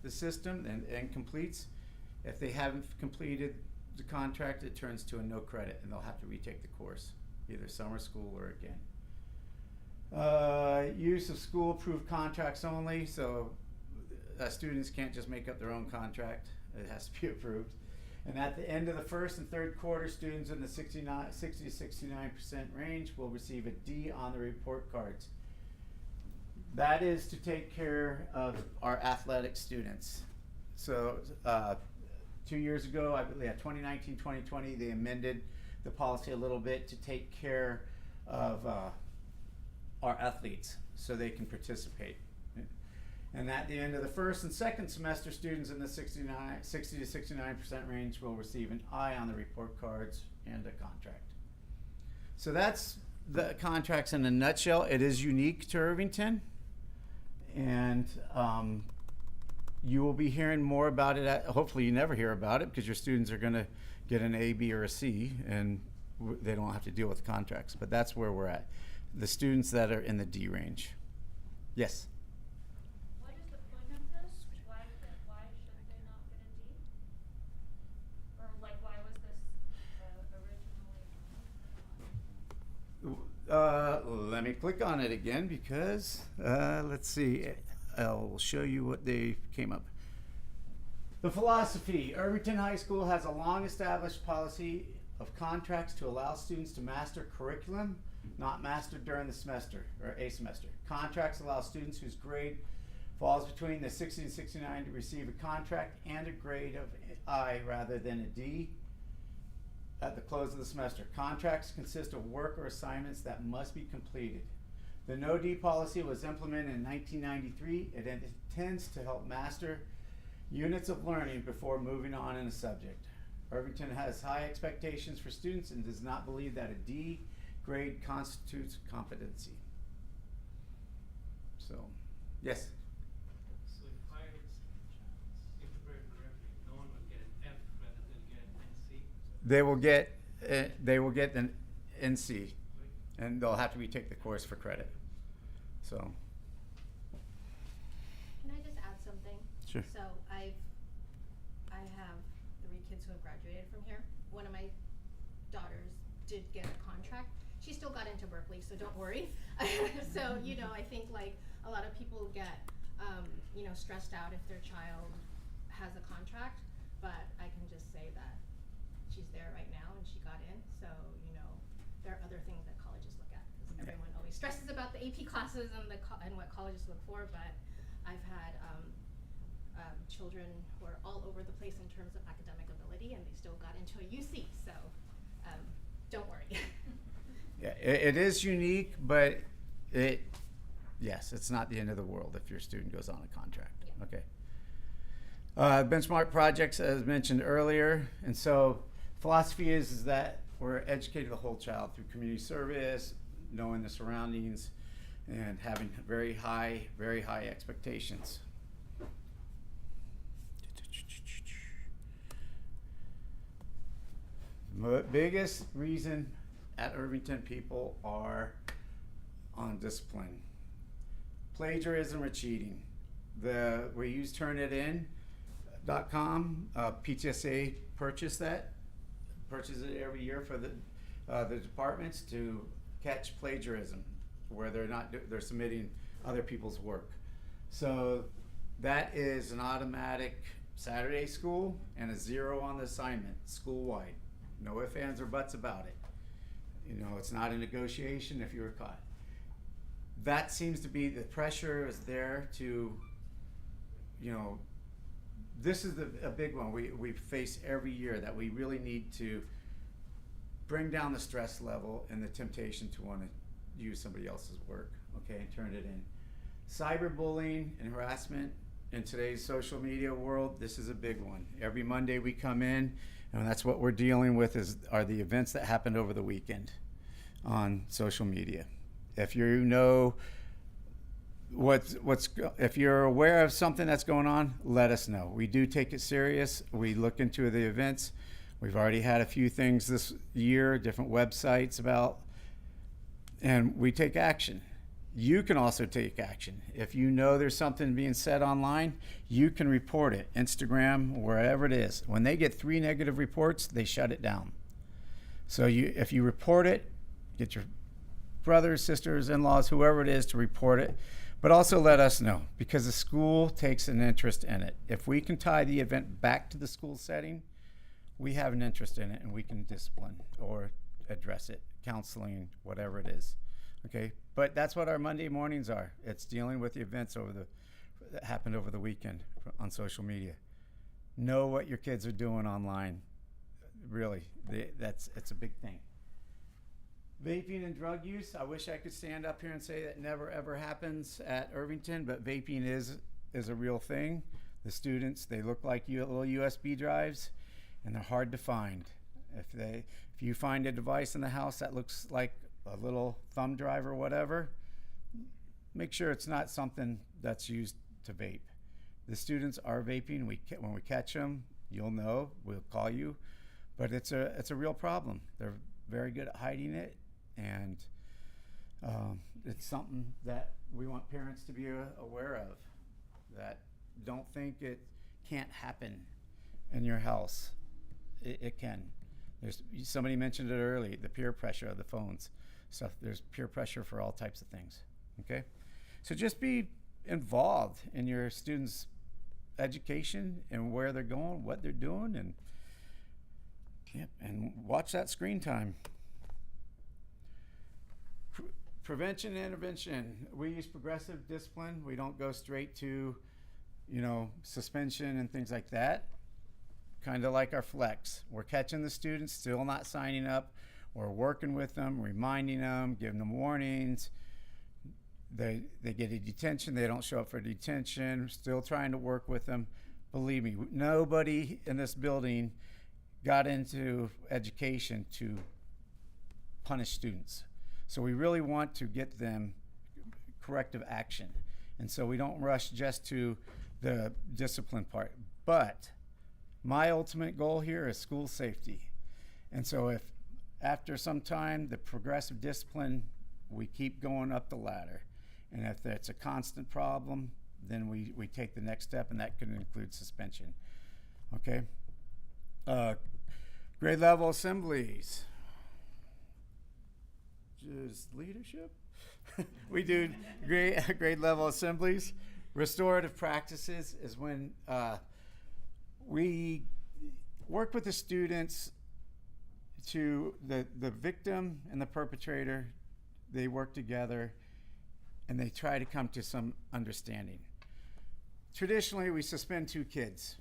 the system and completes, if they haven't completed the contract, it turns to a no credit, and they'll have to retake the course, either summer school or again. Use of school approved contracts only, so students can't just make up their own contract. It has to be approved. And at the end of the first and third quarter, students in the 60 to 69% range will receive a D on the report cards. That is to take care of our athletic students. So 2 years ago, I believe, 2019, 2020, they amended the policy a little bit to take care of our athletes so they can participate. And at the end of the first and second semester, students in the 60 to 69% range will receive an I on the report cards and a contract. So that's the contracts in a nutshell. It is unique to Irvington, and you will be hearing more about it. Hopefully, you never hear about it because your students are going to get an A, B, or a C, and they don't have to deal with contracts. But that's where we're at. The students that are in the D range. Yes. What is the point of this? Why should they not get a D? Or like, why was this originally? Let me click on it again because let's see. I'll show you what they came up. The philosophy. Irvington High School has a long-established policy of contracts to allow students to master curriculum, not mastered during the semester or a semester. Contracts allow students whose grade falls between the 60 and 69 to receive a contract and a grade of I rather than a D at the close of the semester. Contracts consist of work or assignments that must be completed. The no D policy was implemented in 1993. It intends to help master units of learning before moving on in a subject. Irvington has high expectations for students and does not believe that a D grade constitutes competency. So, yes? So if I interpret correctly, no one will get an F rather than get an NC? They will get an NC, and they'll have to retake the course for credit. So. Can I just add something? Sure. So I have 3 kids who have graduated from here. One of my daughters did get a contract. She still got into Berkeley, so don't worry. So, you know, I think like a lot of people get, you know, stressed out if their child has a contract, but I can just say that she's there right now and she got in. So, you know, there are other things that colleges look at because everyone always stresses about the AP classes and and what colleges look for, but I've had children who are all over the place in terms of academic ability and they still got into a UC, so don't worry. Yeah, it is unique, but yes, it's not the end of the world if your student goes on a contract. Yeah. Okay. Benchmark projects, as mentioned earlier, and so philosophy is that we're educating the whole child through community service, knowing the surroundings, and having very high expectations. The biggest reason at Irvington people are on discipline. Plagiarism or cheating. We use turnitin.com. PTSA purchases it every year for the departments to catch plagiarism, where they're submitting other people's work. So that is an automatic Saturday school and a 0 on the assignment, school-wide. No ifs, ands, or buts about it. You know, it's not a negotiation if you were caught. That seems to be, the pressure is there to, you know, this is a big one we face every year, that we really need to bring down the stress level and the temptation to want to use somebody else's work, okay, and turn it in. Cyberbullying and harassment in today's social media world, this is a big one. Every Monday we come in, and that's what we're dealing with are the events that happened over the weekend on social media. If you know if you're aware of something that's going on, let us know. We do take it serious. We look into the events. We've already had a few things this year, different websites about, and we take action. You can also take action. If you know there's something being said online, you can report it, Instagram, wherever it is. When they get 3 negative reports, they shut it down. So if you report it, get your brothers, sisters, in-laws, whoever it is to report it, but also let us know, because the school takes an interest in it. If we can tie the event back to the school setting, we have an interest in it, and we can discipline or address it, counseling, whatever it is. Okay, but that's what our Monday mornings are. It's dealing with the events that happened over the weekend on social media. Know what your kids are doing online. Really, it's a big thing. Vaping and drug use. I wish I could stand up here and say that never ever happens at Irvington, but vaping is a real thing. The students, they look like little USB drives, and they're hard to find. If you find a device in the house that looks like a little thumb drive or whatever, make sure it's not something that's used to vape. The students are vaping. When we catch them, you'll know. We'll call you. But it's a real problem. They're very good at hiding it, and it's something that we want parents to be aware of. That don't think it can't happen in your house. It can. Somebody mentioned it early, the peer pressure of the phones. So there's peer pressure for all types of things. Okay, so just be involved in your students' education and where they're going, what they're doing, and watch that screen time. Prevention and intervention. We use progressive discipline. We don't go straight to, suspension and things like that. Kind of like our flex. We're catching the students still not signing up. We're working with them, reminding them, giving them warnings. They get a detention. They don't show up for detention. Still trying to work with them. Believe me, nobody in this building got into education to punish students. So we really want to get them corrective action. And so we don't rush just to the discipline part. But my ultimate goal here is school safety. And so if after some time, the progressive discipline, we keep going up the ladder. And if it's a constant problem, then we take the next step, and that could include suspension. Okay? Grade level assemblies. Just leadership? We do grade level assemblies. Restorative practices is when we work with the students to the victim and the perpetrator. They work together and they try to come to some understanding. Traditionally, we suspend two kids,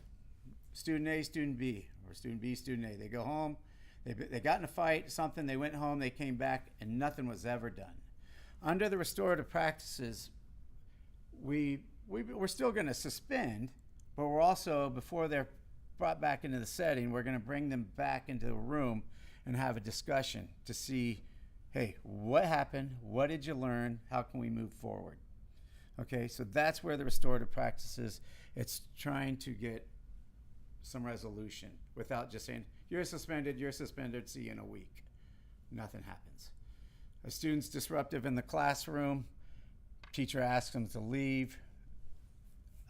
student A, student B, or student B, student A. They go home, they got in a fight, something, they went home, they came back, and nothing was ever done. Under the restorative practices, we're still going to suspend, but we're also, before they're brought back into the setting, we're going to bring them back into the room and have a discussion to see, hey, what happened? What did you learn? How can we move forward? Okay, so that's where the restorative practices, it's trying to get some resolution without just saying, you're suspended, see you in a week. Nothing happens. A student's disruptive in the classroom, teacher asks them to leave.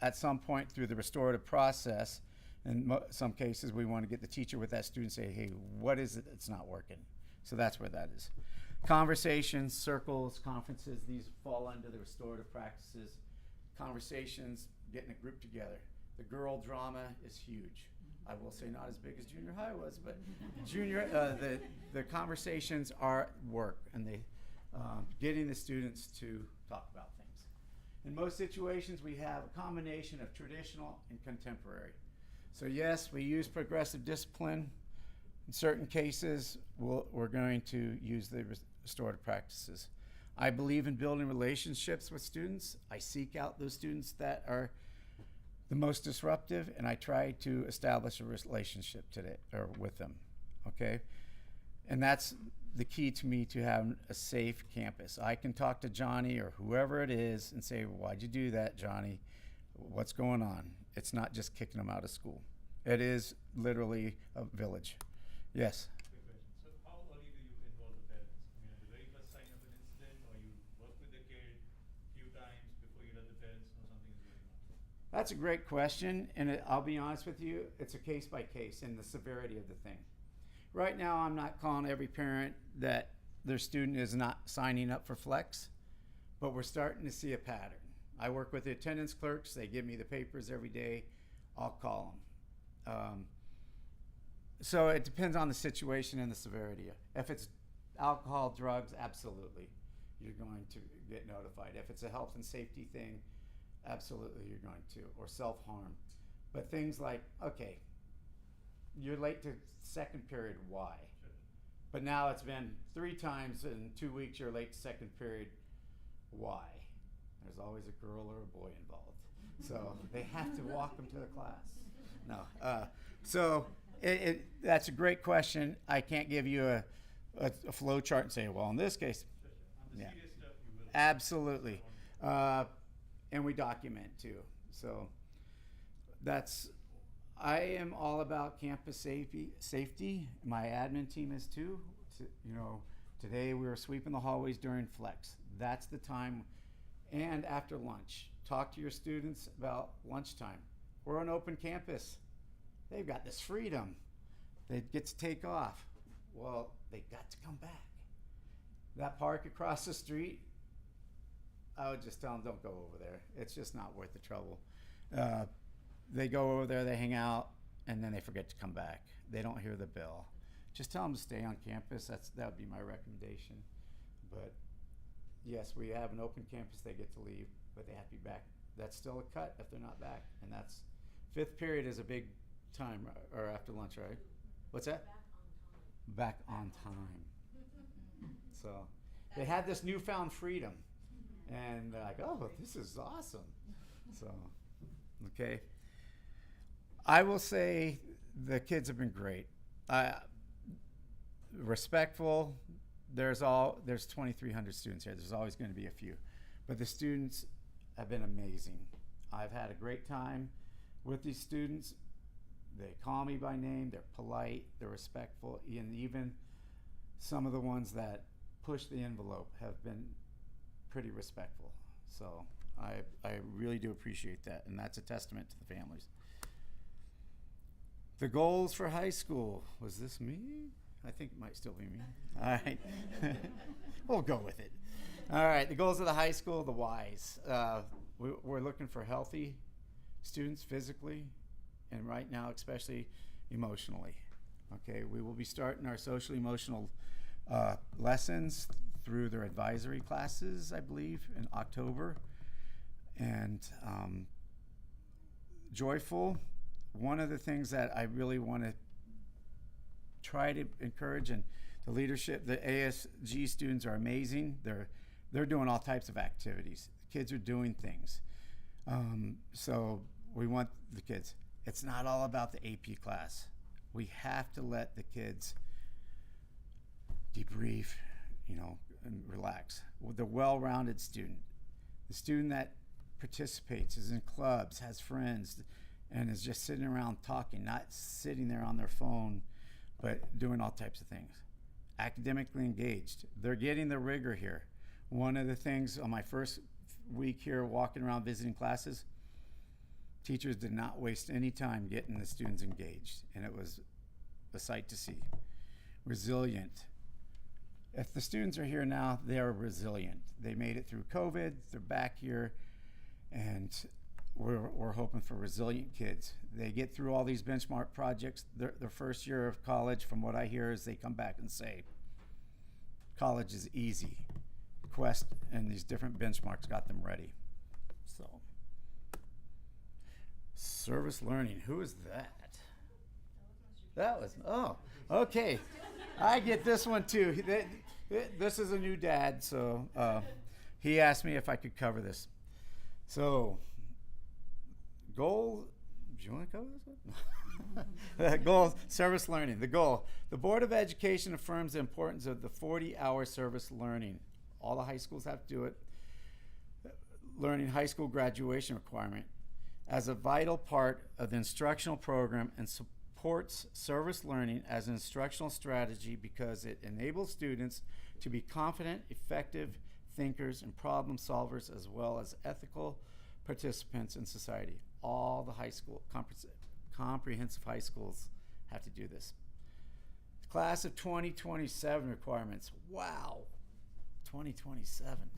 At some point through the restorative process, in some cases we want to get the teacher with that student and say, hey, what is it that's not working? So that's where that is. Conversations, circles, conferences, these fall under the restorative practices. Conversations, getting a group together. The girl drama is huge. I will say not as big as junior high was, but the conversations are work, and they getting the students to talk about things. In most situations, we have a combination of traditional and contemporary. So yes, we use progressive discipline. In certain cases, we're going to use the restorative practices. I believe in building relationships with students. I seek out those students that are the most disruptive, and I try to establish a relationship with them, okay? And that's the key to me to have a safe campus. I can talk to Johnny or whoever it is and say, why'd you do that, Johnny? What's going on? It's not just kicking them out of school. It is literally a village. Yes? Quick question. So how early do you involve the parents? I mean, at the very first sign of an incident, or you work with the kid a few times before you let the parents know something is going on? That's a great question, and I'll be honest with you, it's a case by case in the severity of the thing. Right now, I'm not calling every parent that their student is not signing up for Flex, but we're starting to see a pattern. I work with the attendance clerks. They give me the papers every day. I'll call them. So it depends on the situation and the severity. If it's alcohol, drugs, absolutely, you're going to get notified. If it's a health and safety thing, absolutely you're going to, or self-harm. But things like, okay, you're late to second period, why? Sure. But now it's been 3 times in 2 weeks you're late to second period, why? There's always a girl or a boy involved. So they have to walk them to the class. No. So that's a great question. I can't give you a flow chart and say, well, in this case, On the yeah, serious stuff, you will. absolutely. And we document too. So I am all about campus safety. My admin team is too. Today we were sweeping the hallways during flex. That's the time. And after lunch, talk to your students about lunchtime. We're an open campus. They've got this freedom. They get to take off. Well, they got to come back. That park across the street, I would just tell them, don't go over there. It's just not worth the trouble. They go over there, they hang out, and then they forget to come back. They don't hear the bell. Just tell them to stay on campus. That would be my recommendation. But yes, we have an open campus. They get to leave, but they have to be back. That's still a cut if they're not back. And that's fifth period is a big time, or after lunch, right? What's that? Back on time. So they had this newfound freedom, and they're like, oh, this is awesome. So, okay. I will say the kids have been great. Respectful. There's 2,300 students here. There's always going to be a few, but the students have been amazing. I've had a great time with these students. They call me by name. They're polite. They're respectful, and even some of the ones that push the envelope have been pretty respectful. So I really do appreciate that, and that's a testament to the families. The goals for high school. Was this me? I think it might still be me. All right. We'll go with it. All right. The goals of the high school, the whys. We're looking for healthy students physically, and right now, especially emotionally. Okay. We will be starting our social emotional lessons through their advisory classes, I believe, in October. And joyful. One of the things that I really want to try to encourage, and the leadership, the ASG students are amazing. They're doing all types of activities. The kids are doing things. So we want the kids. It's not all about the AP class. We have to let the kids debrief, and relax. The well-rounded student, the student that participates, is in clubs, has friends, and is just sitting around talking, not sitting there on their phone, but doing all types of things. Academically engaged. They're getting the rigor here. One of the things on my first week here walking around visiting classes, teachers did not waste any time getting the students engaged, and it was a sight to see. Resilient. If the students are here now, they're resilient. They made it through COVID, they're back here, and we're hoping for resilient kids. They get through all these benchmark projects. Their first year of college, from what I hear, is they come back and say, college is easy. Quest and these different benchmarks got them ready. So, service learning, who is that? That was, oh, okay. I get this one too. This is a new dad, so he asked me if I could cover this. So, goal, do you want to cover this one? Goal, service learning. The goal. The Board of Education affirms the importance of the 40-hour service learning. All the high schools have to do it. Learning high school graduation requirement as a vital part of the instructional program, and supports service learning as an instructional strategy because it enables students to be confident, effective thinkers and problem solvers, as well as ethical participants in society. All the high school, comprehensive high schools have to do this. Class of 2027 requirements. Wow, 2027.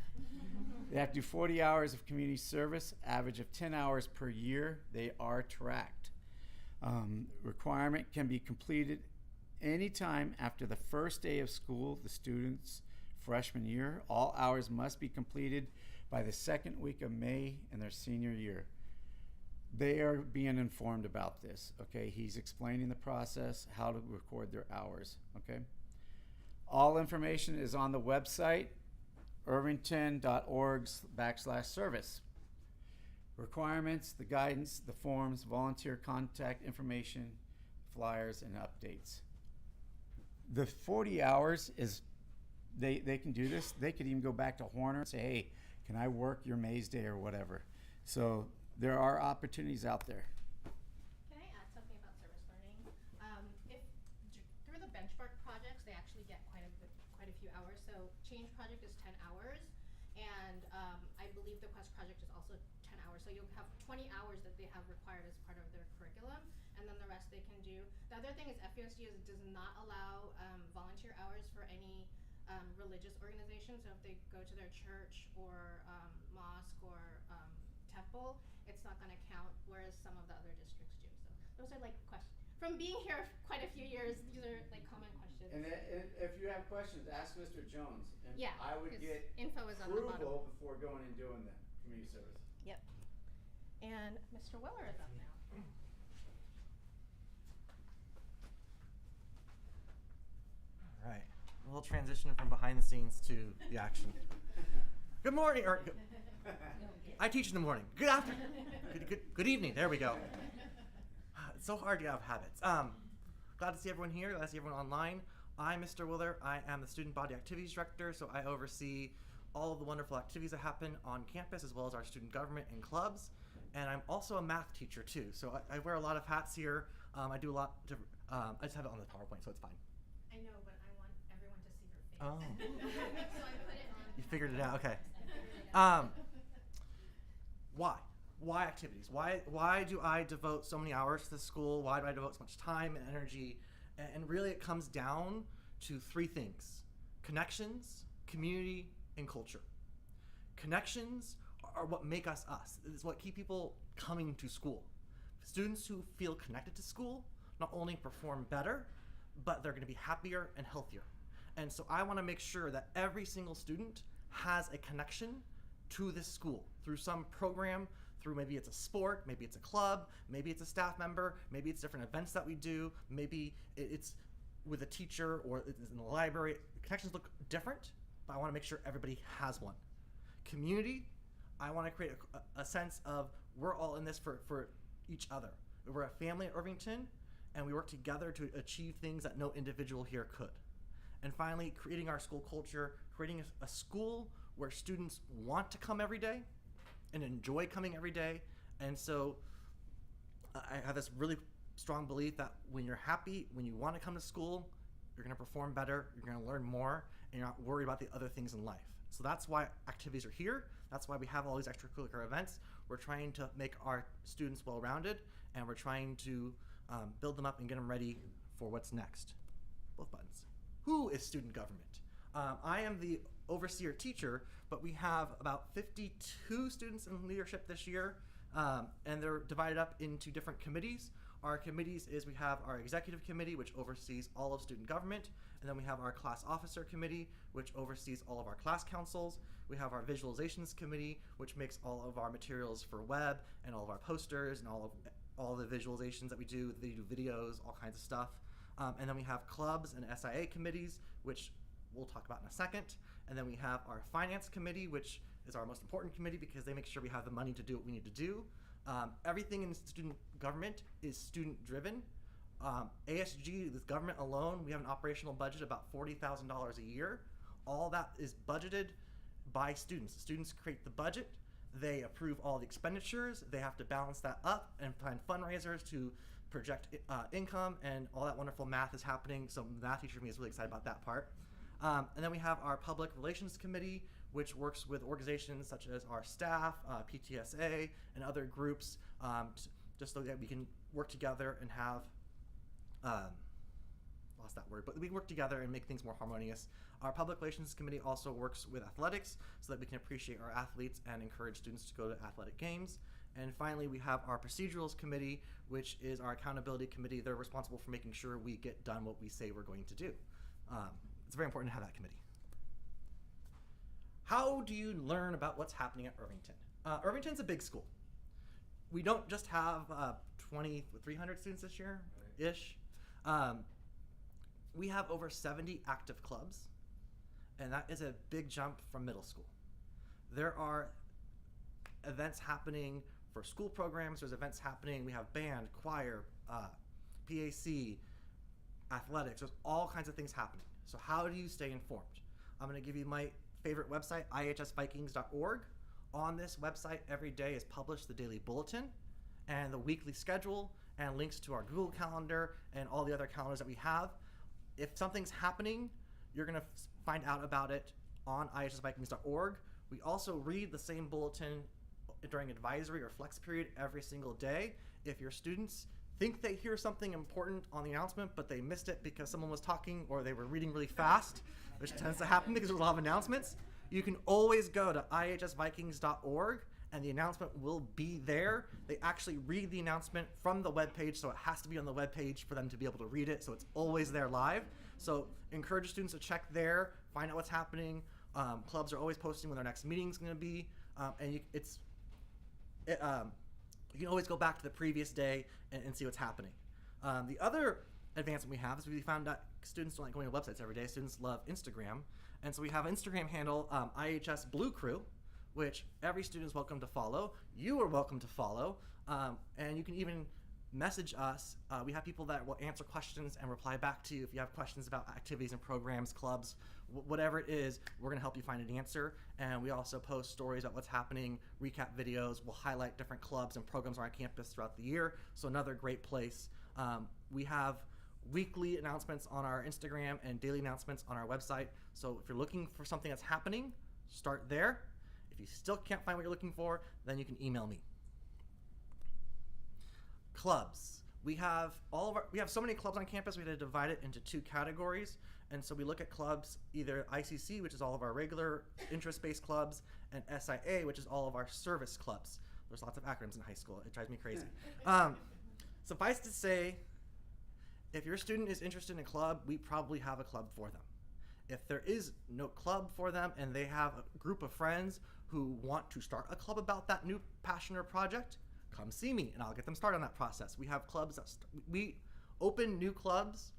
They have to do 40 hours of community service, average of 10 hours per year. They are tracked. Requirement can be completed anytime after the first day of school, the student's freshman year. All hours must be completed by the second week of May in their senior year. They are being informed about this, okay? He's explaining the process, how to record their hours, okay? All information is on the website, irvington.org/service. Requirements, the guidance, the forms, volunteer contact information, flyers, and updates. The 40 hours is, they can do this. They could even go back to Horner and say, hey, can I work your Maze Day or whatever? So there are opportunities out there. Can I add something about service learning? If through the benchmark projects, they actually get quite a few hours. So change project is 10 hours, and I believe the quest project is also 10 hours. So you'll have 20 hours that they have required as part of their curriculum, and then the rest they can do. The other thing is FUSD does not allow volunteer hours for any religious organization. So if they go to their church or mosque or temple, it's not going to count, whereas some of the other districts do. So those are like questions. From being here quite a few years, these are like common questions. And if you have questions, ask Mr. Jones. And Yeah, I would 'cause get info is on the bottom. approval before going and doing the community service. Yep. And Mr. Weller is up now. All right. A little transition from behind the scenes to the action. Good morning, or I teach in the morning. Good afternoon. Good evening. There we go. It's so hard to have habits. Glad to see everyone here. Glad to see everyone online. I'm Mr. Willer. I am the Student Body Activities Director, so I oversee all of the wonderful activities that happen on campus, as well as our student government and clubs. And I'm also a math teacher too, so I wear a lot of hats here. I do a lot. I just have it on the PowerPoint, so it's fine. I know, but I want everyone to see her face. Oh. So I put it on. You figured it out. Okay. Why? Why activities? Why do I devote so many hours to the school? Why do I devote so much time and energy? And really it comes down to three things: connections, community, and culture. Connections are what make us us. It's what keep people coming to school. Students who feel connected to school not only perform better, but they're going to be happier and healthier. And so I want to make sure that every single student has a connection to this school through some program, through maybe it's a sport, maybe it's a club, maybe it's a staff member, maybe it's different events that we do, maybe it's with a teacher or it's in the library. Connections look different, but I want to make sure everybody has one. Community, I want to create a sense of we're all in this for each other. We're a family at Irvington, and we work together to achieve things that no individual here could. And finally, creating our school culture, creating a school where students want to come every day and enjoy coming every day. And so I have this really strong belief that when you're happy, when you want to come to school, you're going to perform better, you're going to learn more, and you're not worried about the other things in life. So that's why activities are here. That's why we have all these extracurricular events. We're trying to make our students well-rounded, and we're trying to build them up and get them ready for what's next. Both buttons. Who is student government? I am the overseer teacher, but we have about 52 students in leadership this year, and they're divided up into different committees. Our committees is we have our executive committee, which oversees all of student government, and then we have our class officer committee, which oversees all of our class councils. We have our visualizations committee, which makes all of our materials for web and all of our posters and all the visualizations that we do. They do videos, all kinds of stuff. And then we have clubs and SIA committees, which we'll talk about in a second. And then we have our finance committee, which is our most important committee because they make sure we have the money to do what we need to do. Everything in student government is student driven. ASG, this government alone, we have an operational budget of about $40,000 a year. All that is budgeted by students. The students create the budget. They approve all the expenditures. They have to balance that up and plan fundraisers to project income, and all that wonderful math is happening. So the math teacher for me is really excited about that part. And then we have our public relations committee, which works with organizations such as our staff, PTSA, and other groups, just so that we can work together and have, lost that word, but we work together and make things more harmonious. Our public relations committee also works with athletics so that we can appreciate our athletes and encourage students to go to athletic games. And finally, we have our procedurals committee, which is our accountability committee. They're responsible for making sure we get done what we say we're going to do. It's very important to have that committee. How do you learn about what's happening at Irvington? Irvington's a big school. We don't just have 300 students this year-ish. We have over 70 active clubs, and that is a big jump from middle school. There are events happening for school programs. There's events happening. We have band, choir, PAC, athletics. There's all kinds of things happening. So how do you stay informed? I'm going to give you my favorite website, ihsvikings.org. On this website, every day is published the daily bulletin and the weekly schedule and links to our Google Calendar and all the other calendars that we have. If something's happening, you're going to find out about it on ihsvikings.org. We also read the same bulletin during advisory or flex period every single day. If your students think they hear something important on the announcement, but they missed it because someone was talking or they were reading really fast, which tends to happen because there's a lot of announcements, you can always go to ihsvikings.org and the announcement will be there. They actually read the announcement from the webpage, so it has to be on the webpage for them to be able to read it, so it's always there live. So encourage students to check there, find out what's happening. Clubs are always posting when their next meeting is going to be, and you can always go back to the previous day and see what's happening. The other advancement we have is we found out students don't like going to websites every day. Students love Instagram. And so we have an Instagram handle, IHS Blue Crew, which every student is welcome to follow. You are welcome to follow. And you can even message us. We have people that will answer questions and reply back to you if you have questions about activities and programs, clubs, whatever it is, we're going to help you find an answer. And we also post stories about what's happening, recap videos. We'll highlight different clubs and programs on our campus throughout the year. So another great place. We have weekly announcements on our Instagram and daily announcements on our website. So if you're looking for something that's happening, start there. If you still can't find what you're looking for, then you can email me. Clubs. We have so many clubs on campus, we had to divide it into two categories. And so we look at clubs, either ICC, which is all of our regular interest-based clubs, and SIA, which is all of our service clubs. There's lots of acronyms in high school. It drives me crazy. Suffice to say, if your student is interested in a club, we probably have a club for them. If there is no club for them and they have a group of friends who want to start a club about that new passion or project, come see me and I'll get them started on that process. We have clubs that we open new clubs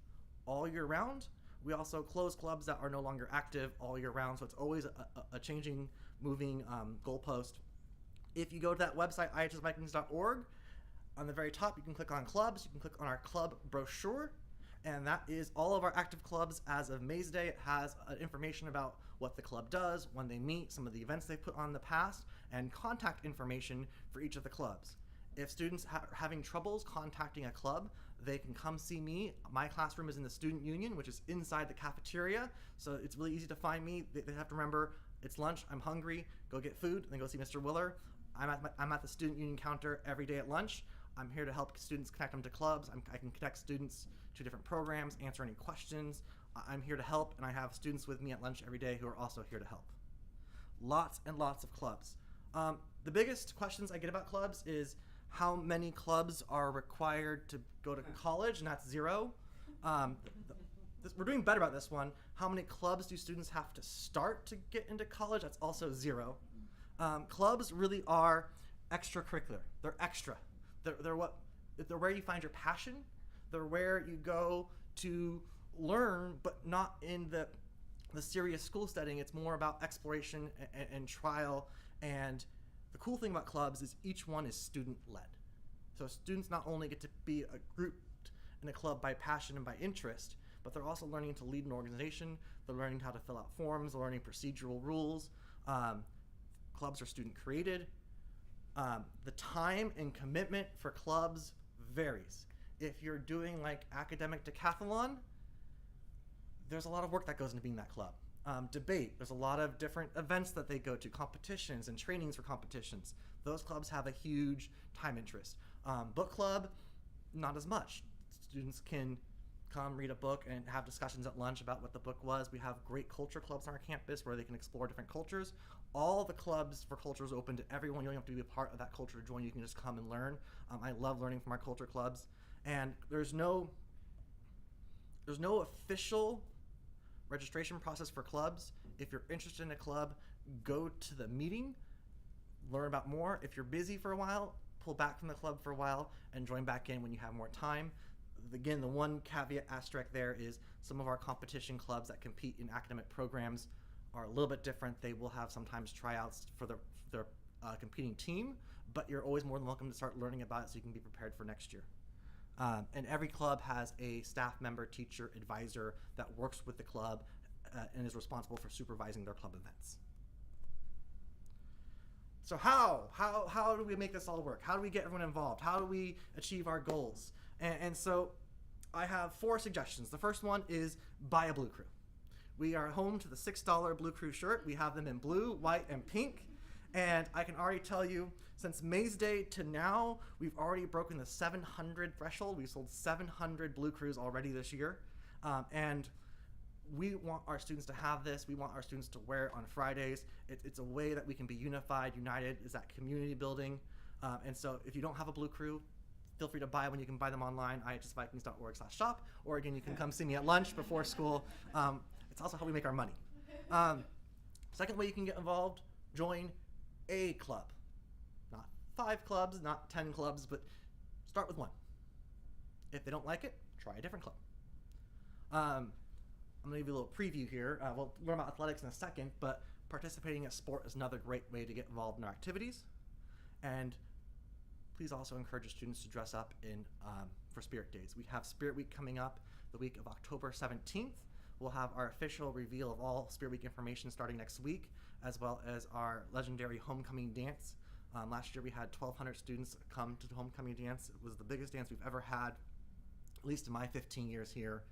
all year round. We also close clubs that are no longer active all year round, so it's always a changing, moving goalpost. If you go to that website, ihsvikings.org, on the very top you can click on clubs, you can click on our club brochure, and that is all of our active clubs as of May's Day. It has information about what the club does, when they meet, some of the events they've put on in the past, and contact information for each of the clubs. If students are having troubles contacting a club, they can come see me. My classroom is in the student union, which is inside the cafeteria, so it's really easy to find me. They have to remember, it's lunch, I'm hungry, go get food, and then go see Mr. Willer. I'm at the student union counter every day at lunch. I'm here to help students connect them to clubs. I can connect students to different programs, answer any questions. I'm here to help, and I have students with me at lunch every day who are also here to help. Lots and lots of clubs. The biggest questions I get about clubs is how many clubs are required to go to college, and that's 0. We're doing better about this one. How many clubs do students have to start to get into college? That's also 0. Clubs really are extracurricular. They're extra. They're where you find your passion. They're where you go to learn, but not in the serious school setting. It's more about exploration and trial. And the cool thing about clubs is each one is student-led. So students not only get to be grouped in a club by passion and by interest, but they're also learning to lead an organization. They're learning how to fill out forms, they're learning procedural rules. Clubs are student-created. The time and commitment for clubs varies. If you're doing like academic decathlon, there's a lot of work that goes into being that club. Debate, there's a lot of different events that they go to, competitions and trainings for competitions. Those clubs have a huge time interest. Book club, not as much. Students can come read a book and have discussions at lunch about what the book was. We have great culture clubs on our campus where they can explore different cultures. All the clubs for culture is open to everyone. You don't have to be a part of that culture to join. You can just come and learn. I love learning from our culture clubs. And there's no official registration process for clubs. If you're interested in a club, go to the meeting, learn about more. If you're busy for a while, pull back from the club for a while and join back in when you have more time. Again, the one caveat asterisk there is some of our competition clubs that compete in academic programs are a little bit different. They will have sometimes tryouts for their competing team, but you're always more than welcome to start learning about it so you can be prepared for next year. And every club has a staff member, teacher, advisor that works with the club and is responsible for supervising their club events. So how do we make this all work? How do we get everyone involved? How do we achieve our goals? And so I have 4 suggestions. The first one is buy a Blue Crew. We are home to the $6 Blue Crew shirt. We have them in blue, white, and pink. And I can already tell you, since May's Day to now, we've already broken the 700 threshold. We've sold 700 Blue Crews already this year. And we want our students to have this. We want our students to wear it on Fridays. It's a way that we can be unified. United is that community building. And so if you don't have a Blue Crew, feel free to buy one. You can buy them online, ihsvikings.org/shop, or again, you can come see me at lunch before school. It's also how we make our money. Second way you can get involved, join a club. Not 5 clubs, not 10 clubs, but start with one. If they don't like it, try a different club. I'm going to give you a little preview here. We'll learn about athletics in a second, but participating in sport is another great way to get involved in our activities. And please also encourage your students to dress up for Spirit Days. We have Spirit Week coming up the week of October 17th. We'll have our official reveal of all Spirit Week information starting next week, as well as our legendary homecoming dance. Last year we had 1,200 students come to the homecoming dance. It was the biggest dance we've ever had, at least in my 15 years here.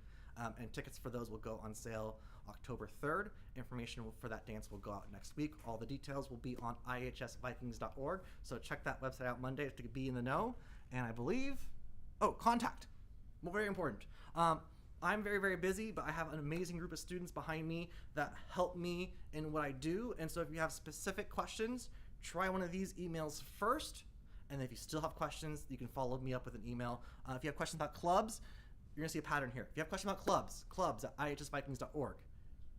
And tickets for those will go on sale October 3rd. Information for that dance will go out next week. All the details will be on ihsvikings.org. So check that website out Monday to be in the know. And I believe, contact. Well, very important. I'm very, very busy, but I have an amazing group of students behind me that help me in what I do. And so if you have specific questions, try one of these emails first. And if you still have questions, you can follow me up with an email. If you have questions about clubs, you're going to see a pattern here. If you have questions about clubs at ihsvikings.org.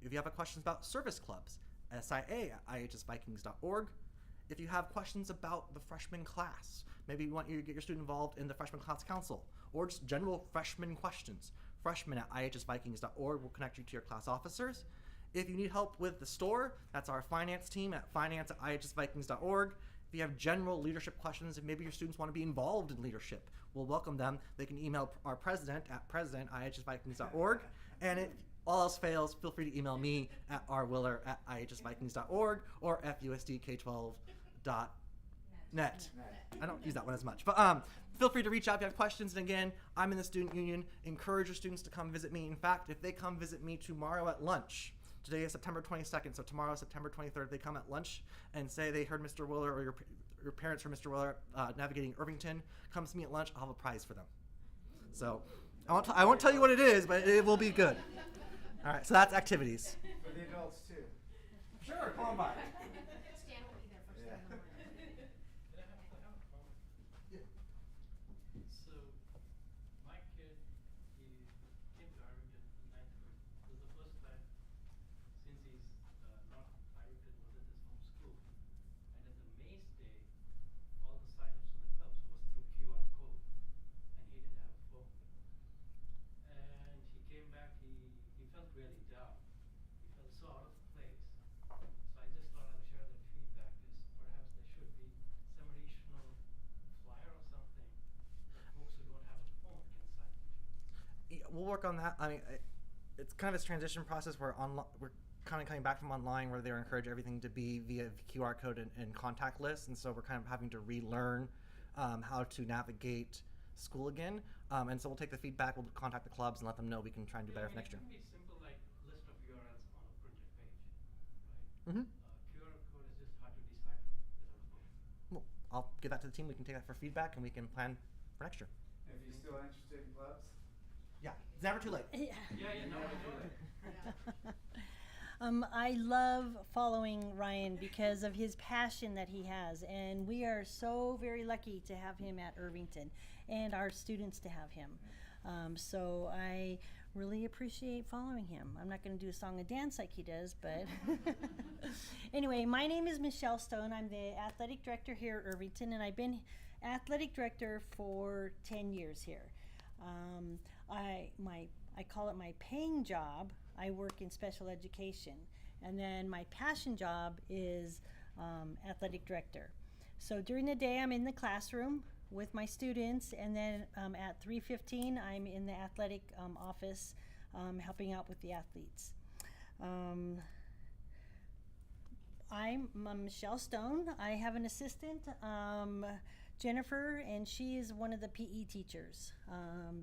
If you have questions about service clubs, SIA at ihsvikings.org. If you have questions about the freshman class, maybe you want you to get your student involved in the freshman class council, or just general freshman questions, freshmen at ihsvikings.org will connect you to your class officers. If you need help with the store, that's our finance team at finance@ihsvikings.org. If you have general leadership questions, if maybe your students want to be involved in leadership, we'll welcome them. They can email our president at president@ihsvikings.org. And if all else fails, feel free to email me at rwiller@ihsvikings.org or fusdk12.net. I don't use that one as much. But feel free to reach out if you have questions. And again, I'm in the student union. Encourage your students to come visit me. In fact, if they come visit me tomorrow at lunch, today is September 22nd, so tomorrow is September 23rd, they come at lunch and say they heard Mr. Willer or your parents heard Mr. Willer navigating Irvington, come see me at lunch, I'll have a prize for them. So I won't tell you what it is, but it will be good. All right, so that's activities. For the adults too. Sure, come on by. Stan will be there first thing in the morning. I have a comment. So, my kid, he came to Irvington in 9th grade. This is the first time since he's not Irvington wasn't his home school. And at the Mays Day, all the sign-ups for the clubs was through QR code, and he didn't have a phone. And he came back, he felt really down. He felt so out of place. So I just thought I'll share that feedback is perhaps there should be some additional flyer or something that folks who don't have a phone can sign up. Yeah, we'll work on that. I mean, it's kind of this transition process where we're kind of coming back from online where they're encouraged everything to be via QR code and contact lists, and so we're kind of having to relearn how to navigate school again. And so we'll take the feedback, we'll contact the clubs and let them know we can try and do better for next year. It can be simple like list of URLs on a printed page, right? QR code is just hard to decipher without a phone. Well, I'll give that to the team. We can take that for feedback and we can plan for next year. If you're still interested in clubs, Yeah, it's never too late. I love following Ryan because of his passion that he has, and we are so very lucky to have him at Irvington and our students to have him. So I really appreciate following him. I'm not going to do a song and dance like he does, but anyway, my name is Michelle Stone. I'm the athletic director here at Irvington, and I've been athletic director for 10 years here. I call it my paying job. I work in special education, and then my passion job is athletic director. So during the day, I'm in the classroom with my students, and then at 3:15 I'm in the athletic office helping out with the athletes. I'm Michelle Stone. I have an assistant, Jennifer, and she is one of the PE teachers.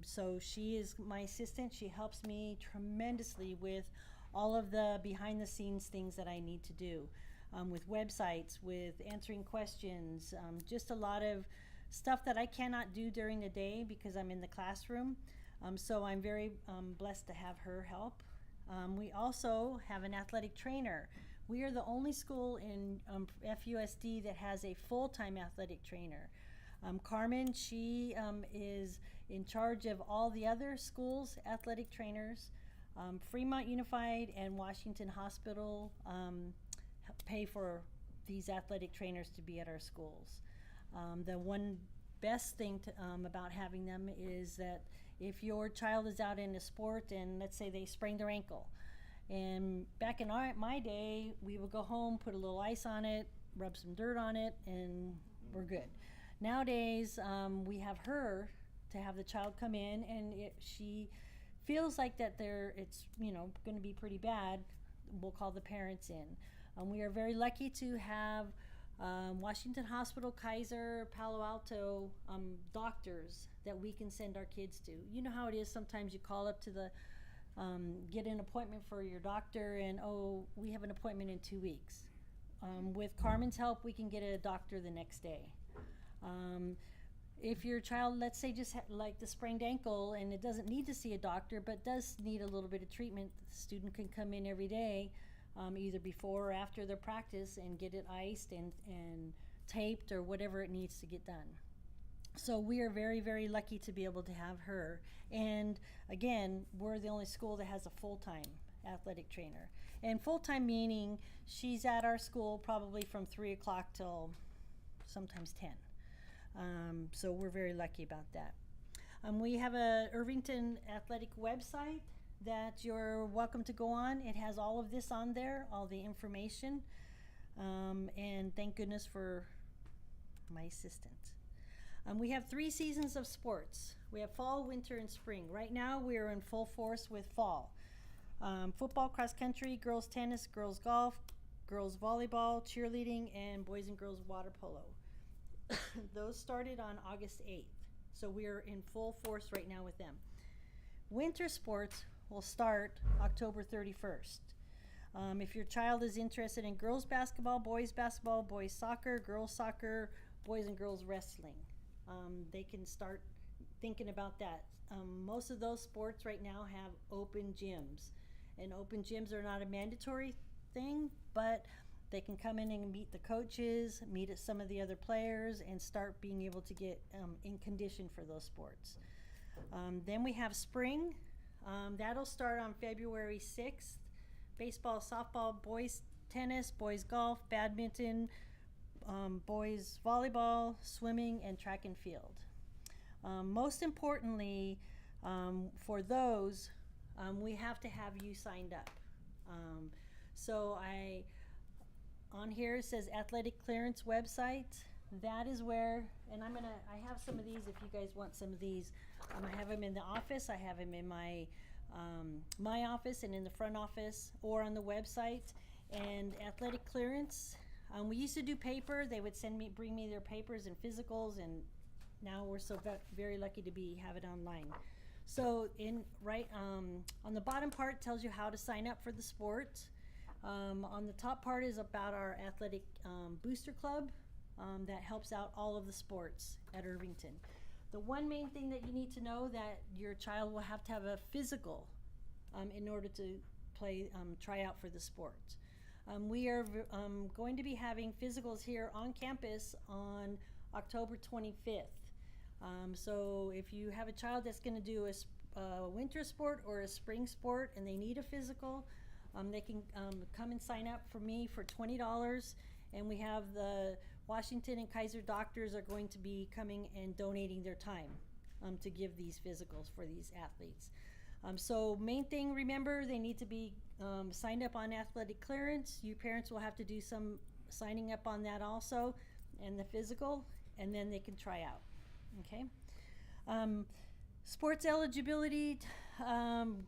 So she is my assistant. She helps me tremendously with all of the behind the scenes things that I need to do, with websites, with answering questions, just a lot of stuff that I cannot do during the day because I'm in the classroom. So I'm very blessed to have her help. We also have an athletic trainer. We are the only school in FUSD that has a full-time athletic trainer. Carmen, she is in charge of all the other schools' athletic trainers. Fremont Unified and Washington Hospital pay for these athletic trainers to be at our schools. The one best thing about having them is that if your child is out in a sport and let's say they sprained their ankle, and back in my day, we would go home, put a little ice on it, rub some dirt on it, and we're good. Nowadays, we have her to have the child come in, and she feels like that it's going to be pretty bad. We'll call the parents in. We are very lucky to have Washington Hospital, Kaiser, Palo Alto doctors that we can send our kids to. You know how it is. Sometimes you call up to the get an appointment for your doctor, and we have an appointment in 2 weeks. With Carmen's help, we can get a doctor the next day. If your child, let's say, just like the sprained ankle and it doesn't need to see a doctor but does need a little bit of treatment, the student can come in every day, either before or after their practice, and get it iced and taped or whatever it needs to get done. So we are very, very lucky to be able to have her. And again, we're the only school that has a full-time athletic trainer. And full-time meaning she's at our school probably from 3 o'clock till sometimes 10. So we're very lucky about that. We have a Irvington athletic website that you're welcome to go on. It has all of this on there, all the information. And thank goodness for my assistant. We have 3 seasons of sports. We have fall, winter, and spring. Right now, we are in full force with fall. Football, cross country, girls tennis, girls golf, girls volleyball, cheerleading, and boys and girls water polo. Those started on August 8th. So we are in full force right now with them. Winter sports will start October 31st. If your child is interested in girls basketball, boys soccer, girls soccer, boys and girls wrestling, they can start thinking about that. Most of those sports right now have open gyms, and open gyms are not a mandatory thing, but they can come in and meet the coaches, meet some of the other players, and start being able to get in condition for those sports. Then we have spring. That'll start on February 6th. Baseball, softball, boys tennis, boys golf, badminton, boys volleyball, swimming, and track and field. Most importantly, for those, we have to have you signed up. So on here it says athletic clearance website. That is where, and I have some of these if you guys want some of these. I have them in the office, I have them in my office and in the front office, or on the website. And athletic clearance, we used to do paper. They would bring me their papers and physicals, and now we're so very lucky to have it online. So on the bottom part tells you how to sign up for the sport. On the top part is about our athletic booster club that helps out all of the sports at Irvington. The one main thing that you need to know that your child will have to have a physical in order to try out for the sport. We are going to be having physicals here on campus on October 25th. So if you have a child that's going to do a winter sport or a spring sport and they need a physical, they can come and sign up for me for $20. And we have the Washington and Kaiser doctors are going to be coming and donating their time to give these physicals for these athletes. So main thing, remember, they need to be signed up on athletic clearance. You parents will have to do some signing up on that also, and the physical, and then they can try out. Okay. Sports eligibility,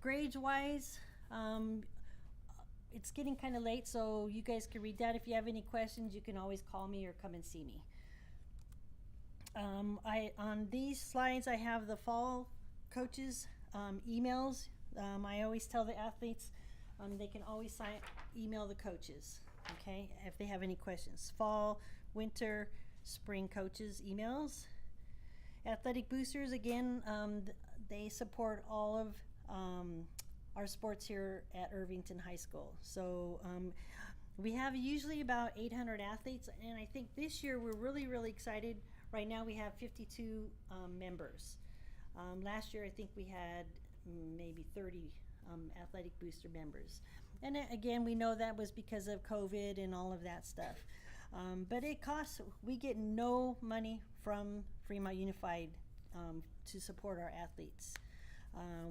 grades wise, it's getting kind of late, so you guys can read that. If you have any questions, you can always call me or come and see me. On these slides, I have the fall coaches' emails. I always tell the athletes they can always email the coaches, okay, if they have any questions. Fall, winter, spring coaches' emails. Athletic boosters, again, they support all of our sports here at Irvington High School. So we have usually about 800 athletes, and I think this year we're really, really excited. Right now we have 52 members. Last year I think we had maybe 30 athletic booster members. And again, we know that was because of COVID and all of that stuff. But it costs, we get no money from Fremont Unified to support our athletes.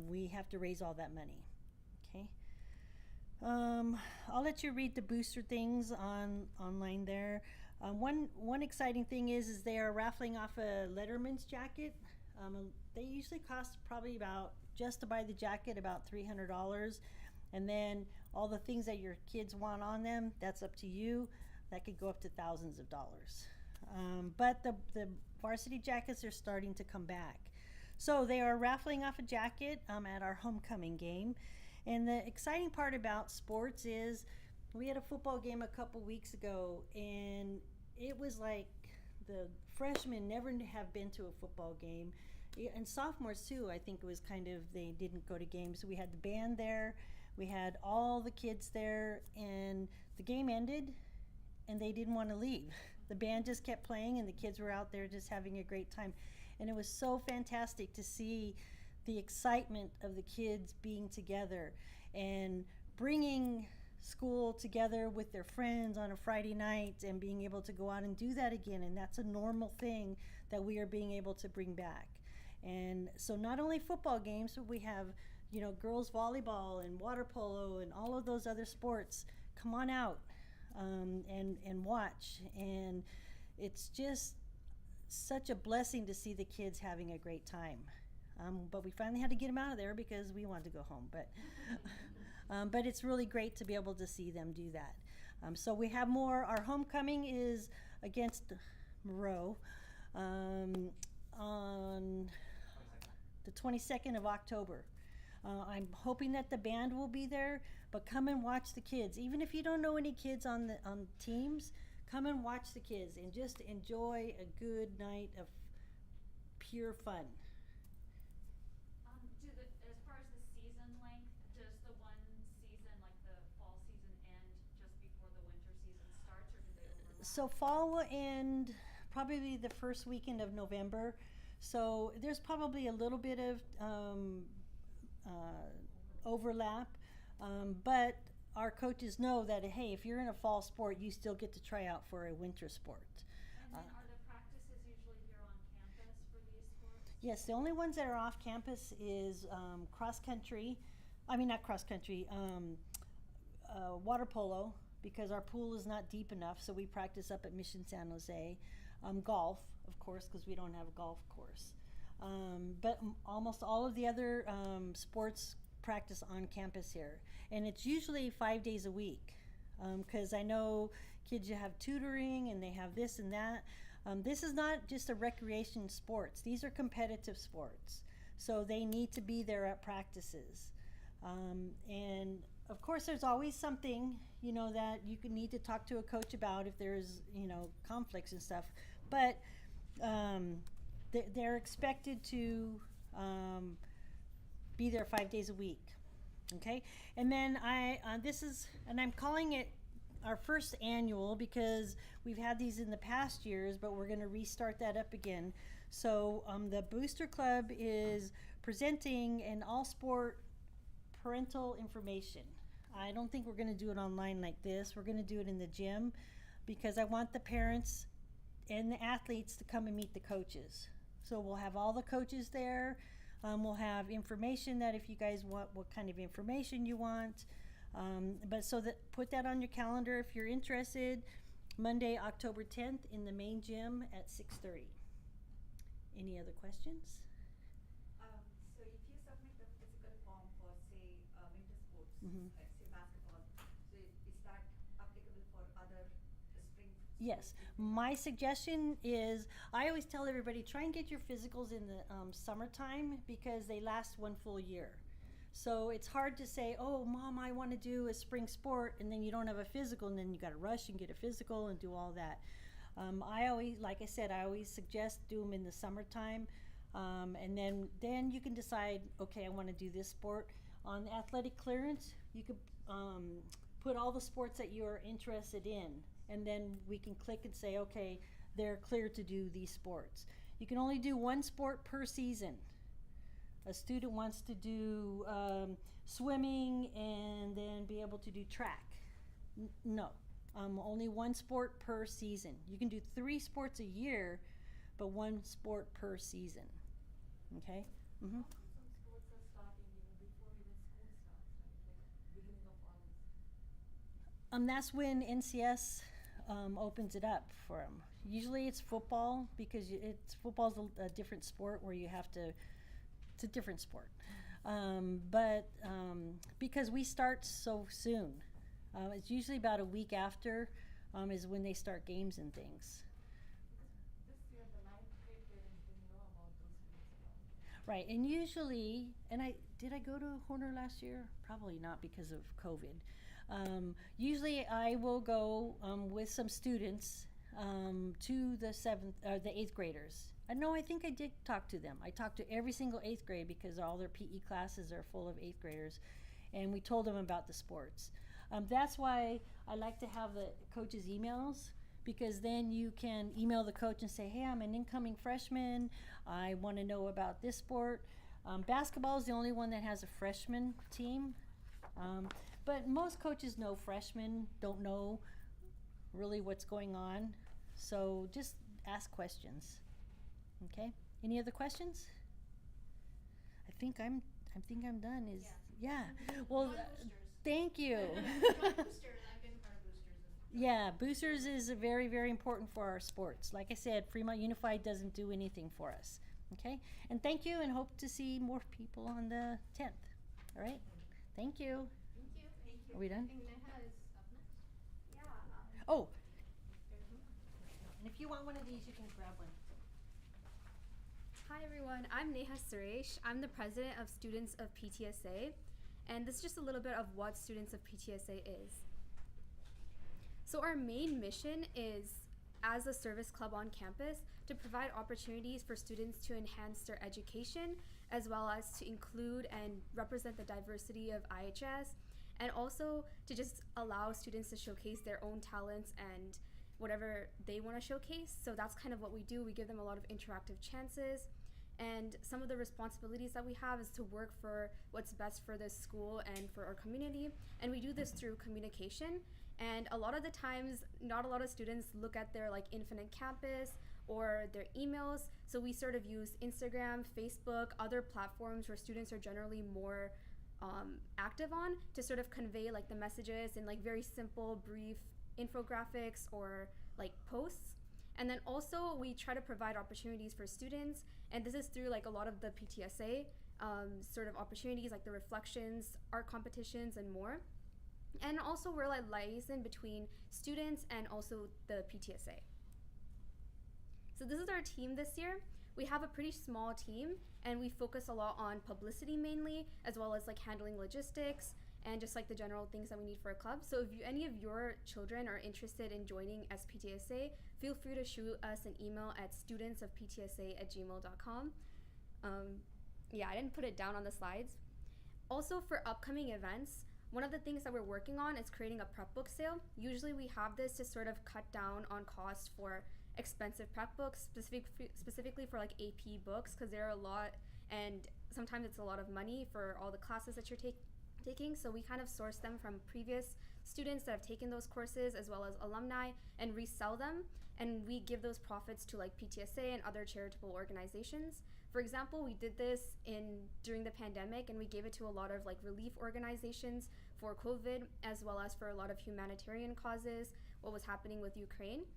We have to raise all that money, okay? I'll let you read the booster things online there. One exciting thing is they are raffling off a Letterman's jacket. They usually cost probably about, just to buy the jacket, about $300. And then all the things that your kids want on them, that's up to you. That could go up to thousands of dollars. But the varsity jackets are starting to come back. So they are raffling off a jacket at our homecoming game. And the exciting part about sports is we had a football game a couple weeks ago, and it was like the freshmen never have been to a football game. And sophomores too, I think it was kind of, they didn't go to games. So we had the band there, we had all the kids there, and the game ended and they didn't want to leave. The band just kept playing and the kids were out there just having a great time. And it was so fantastic to see the excitement of the kids being together and bringing school together with their friends on a Friday night and being able to go out and do that again. And that's a normal thing that we are being able to bring back. And so not only football games, but we have, you know, girls volleyball and water polo and all of those other sports. Come on out and watch. And it's just such a blessing to see the kids having a great time. But we finally had to get them out of there because we wanted to go home. But it's really great to be able to see them do that. So we have more. Our homecoming is against Moreau on the 22nd of October. I'm hoping that the band will be there, but come and watch the kids. Even if you don't know any kids on teams, come and watch the kids and just enjoy a good night of pure fun. As far as the season length, does the one season, like the fall season, end just before the winter season starts, or do they overlap? So fall will end probably the first weekend of November. So there's probably a little bit of overlap, but our coaches know that, hey, if you're in a fall sport, you still get to try out for a winter sport. And then are the practices usually here on campus for these sports? Yes, the only ones that are off campus is cross country. I mean, not cross country, water polo, because our pool is not deep enough, so we practice up at Mission San Jose. Golf, of course, because we don't have a golf course. But almost all of the other sports practice on campus here. And it's usually 5 days a week, because I know kids have tutoring and they have this and that. This is not just a recreation sports. These are competitive sports. So they need to be there at practices. And of course there's always something, you know, that you could need to talk to a coach about if there's, you know, conflicts and stuff. But they're expected to be there 5 days a week. Okay, and then I'm calling it our first annual because we've had these in the past years, but we're going to restart that up again. So the Booster Club is presenting an all-sport parental information. I don't think we're going to do it online like this. We're going to do it in the gym because I want the parents and the athletes to come and meet the coaches. So we'll have all the coaches there. We'll have information that if you guys want, what kind of information you want. But so that, put that on your calendar if you're interested. Monday, October 10th in the main gym at 6:30. Any other questions? So if you submit the physical form for, say, winter sports, Mhm. like say basketball, so is that applicable for other spring? Yes. My suggestion is, I always tell everybody, try and get your physicals in the summertime because they last one full year. So it's hard to say, oh, Mom, I want to do a spring sport, and then you don't have a physical, and then you got to rush and get a physical and do all that. I always, like I said, I always suggest do them in the summertime, and then you can decide, okay, I want to do this sport. On athletic clearance, you could put all the sports that you're interested in, and then we can click and say, okay, they're clear to do these sports. You can only do one sport per season. A student wants to do swimming and then be able to do track. No, only one sport per season. You can do 3 sports a year, but 1 sport per season. Okay? Mm-hmm. Some sports are starting before even school starts, right? Like beginning of August. That's when NCS opens it up for them. Usually it's football because football's a different sport where you have to. It's a different sport, but because we start so soon, it's usually about a week after is when they start games and things. This year the 9th grade parents didn't know about those sports at all. Right, and usually, did I go to Horner last year? Probably not because of COVID. Usually I will go with some students to the 8th graders. I think I did talk to them. I talked to every single 8th grade because all their PE classes are full of 8th graders, and we told them about the sports. That's why I like to have the coaches' emails, because then you can email the coach and say, hey, I'm an incoming freshman. I want to know about this sport. Basketball is the only one that has a freshman team, but most coaches know freshmen don't know really what's going on, so just ask questions. Okay. Any other questions? I think I'm done. Well, thank you. Boosters, I've been part of boosters. Yeah, boosters is very, very important for our sports. Like I said, Fremont Unified doesn't do anything for us. Okay. And thank you, and hope to see more people on the 10th. All right. Thank you. Thank you. Thank you. Are we done? I think Neha is up next. Yeah. Oh. And if you want one of these, you can grab one. Hi everyone, I'm Neha Suresh. I'm the president of Students of PTSA, and this is just a little bit of what Students of PTSA is. So our main mission is, as a service club on campus, to provide opportunities for students to enhance their education, as well as to include and represent the diversity of IHS, and also to just allow students to showcase their own talents and whatever they want to showcase. So that's kind of what we do. We give them a lot of interactive chances, and some of the responsibilities that we have is to work for what's best for the school and for our community, and we do this through communication. And a lot of the times, not a lot of students look at their Infinite Campus or their emails, so we sort of use Instagram, Facebook, other platforms where students are generally more active on, to sort of convey the messages in very simple, brief infographics or posts. And then also we try to provide opportunities for students, and this is through a lot of the PTSA sort of opportunities, like the reflections, art competitions, and more. And also we're liaison between students and also the PTSA. So this is our team this year. We have a pretty small team, and we focus a lot on publicity mainly, as well as handling logistics and just the general things that we need for a club. So if any of your children are interested in joining SPTSA, feel free to shoot us an email at studentsofptsa@gmail.com. Yeah, I didn't put it down on the slides. Also, for upcoming events, one of the things that we're working on is creating a prep book sale. Usually we have this to sort of cut down on costs for expensive prep books, specifically for AP books, because there are a lot, and sometimes it's a lot of money for all the classes that you're taking. So we kind of source them from previous students that have taken those courses, as well as alumni, and resell them, and we give those profits to PTSA and other charitable organizations. For example, we did this during the pandemic, and we gave it to a lot of relief organizations for COVID, as well as for a lot of humanitarian causes, what was happening with Ukraine.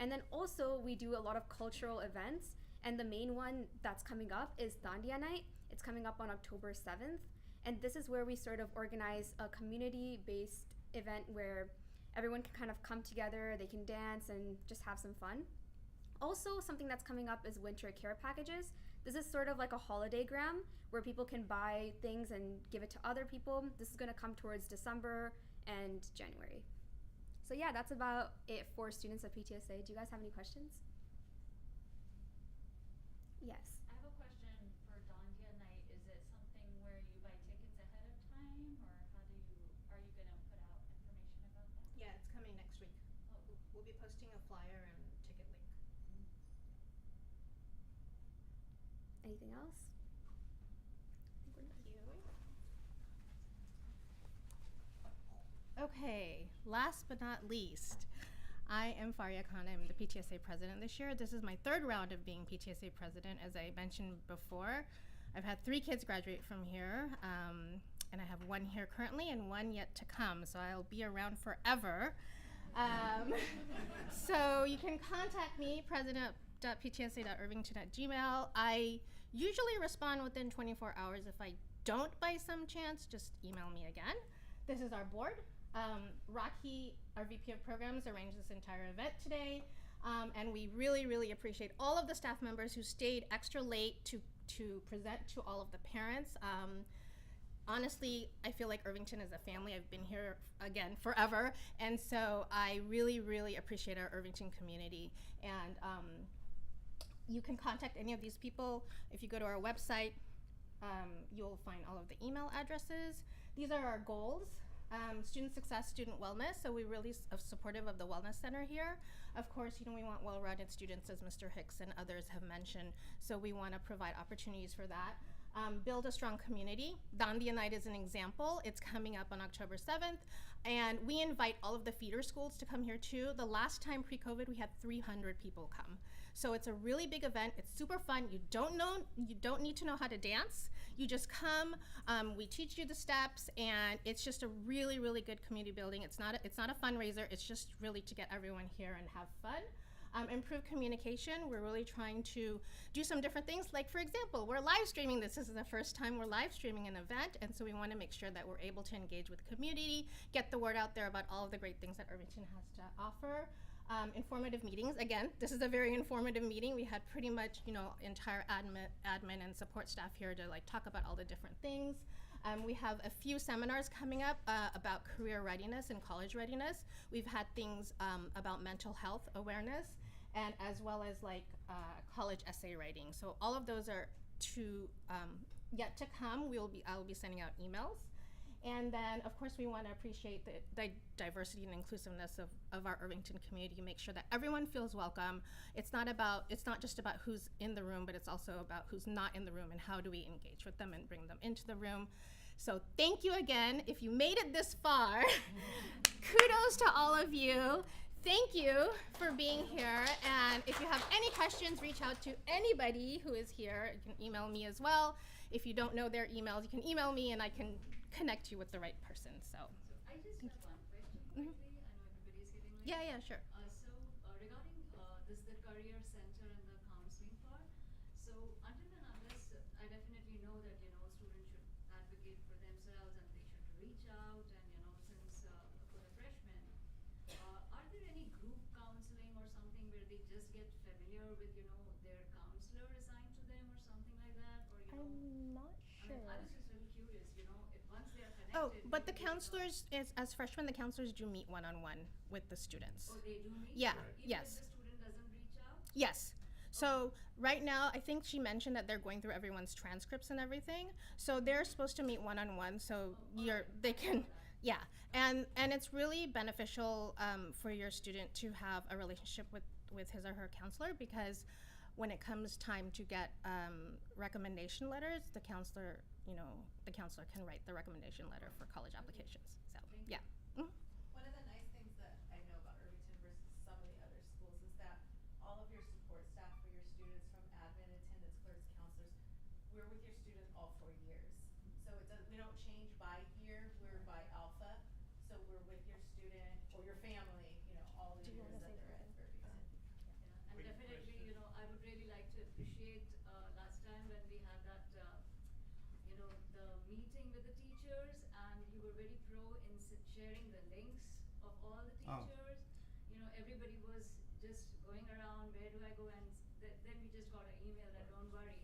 And then also we do a lot of cultural events, And the main one that's coming up is Dandia Night. It's coming up on October 7th. And this is where we sort of organize a community-based event where everyone can kind of come together, they can dance and just have some fun. Also, something that's coming up is winter care packages. This is sort of like a holiday gram where people can buy things and give it to other people. This is going to come towards December and January. So yeah, that's about it for students of PTSA. Do you guys have any questions? Yes. I have a question for Dandia Night. Is it something where you buy tickets ahead of time, or are you gonna put out information about that? Yeah, it's coming next week. We'll be posting a flyer and ticket link. Anything else? I think we're done. Okay, last but not least, I am Faria Khan. I'm the PTSA president this year. This is my third round of being PTSA president. As I mentioned before, I've had 3 kids graduate from here, and I have 1 here currently and 1 yet to come, so I'll be around forever. So you can contact me, president.ptsa.irvington@gmail. I usually respond within 24 hours. If I don't by some chance, just email me again. This is our board. Rocky, our VP of Programs, arranged this entire event today, and we really, really appreciate all of the staff members who stayed extra late to present to all of the parents. Honestly, I feel like Irvington is a family. I've been here, again, forever, and so I really, really appreciate our Irvington community. And you can contact any of these people. If you go to our website, you'll find all of the email addresses. These are our goals. Student success, student wellness, so we're really supportive of the Wellness Center here. Of course, we want well-rounded students, as Mr. Hicks and others have mentioned, so we want to provide opportunities for that. Build a strong community. Dandia Night is an example. It's coming up on October 7th, and we invite all of the feeder schools to come here too. The last time pre-COVID, we had 300 people come. So it's a really big event. It's super fun. You don't need to know how to dance. You just come, we teach you the steps, and it's just a really, really good community building. It's not a fundraiser. It's just really to get everyone here and have fun. Improve communication. We're really trying to do some different things. Like, for example, we're live streaming this. This is the first time we're live streaming an event, and so we want to make sure that we're able to engage with the community, get the word out there about all of the great things that Irvington has to offer. Informative meetings. Again, this is a very informative meeting. We had pretty much, entire admin and support staff here to talk about all the different things. We have a few seminars coming up about career readiness and college readiness. We've had things about mental health awareness, and as well as college essay writing. So all of those are yet to come. I will be sending out emails. And then, of course, we want to appreciate the diversity and inclusiveness of our Irvington community, make sure that everyone feels welcome. It's not just about who's in the room, but it's also about who's not in the room and how do we engage with them and bring them into the room. So thank you again. If you made it this far, kudos to all of you. Thank you for being here. And if you have any questions, reach out to anybody who is here. You can email me as well. If you don't know their emails, you can email me and I can connect you with the right person. So I just have one question quickly. I know everybody's getting late. Yeah, sure. Regarding the career center and the counseling part, so until and unless I definitely know that students should advocate for themselves and they should reach out, and since for the freshmen, are there any group counseling or something where they just get familiar with their counselor assigned to them or something like that, or I'm not sure. I was just really curious, if once they are connected. Oh, but the counselors, as freshmen, the counselors do meet one-on-one with the students. Oh, they do meet? Yeah, Even yes. if the student doesn't reach out? Yes. So right now, I think she mentioned that they're going through everyone's transcripts and everything. So they're supposed to meet one-on-one. So they can, yeah. And it's really beneficial for your student to have a relationship with his or her counselor, because when it comes time to get recommendation letters, the counselor can write the recommendation letter for college applications. So yeah. Mm-hmm. One of the nice things that I know about Irvington versus some of the other schools is that all of your support staff for your students, from admin, attendance clerks, counselors, we're with your student all 4 years. So we don't change by year, we're by alpha. So we're with your student or your family, all the years that they're at Irvington. And definitely, you know, I would really like to appreciate last time when we had that, you know, the meeting with the teachers, and you were very pro in sharing the links of all the Oh. teachers. You know, everybody was just going around, where do I go? And then we just got an email that don't worry.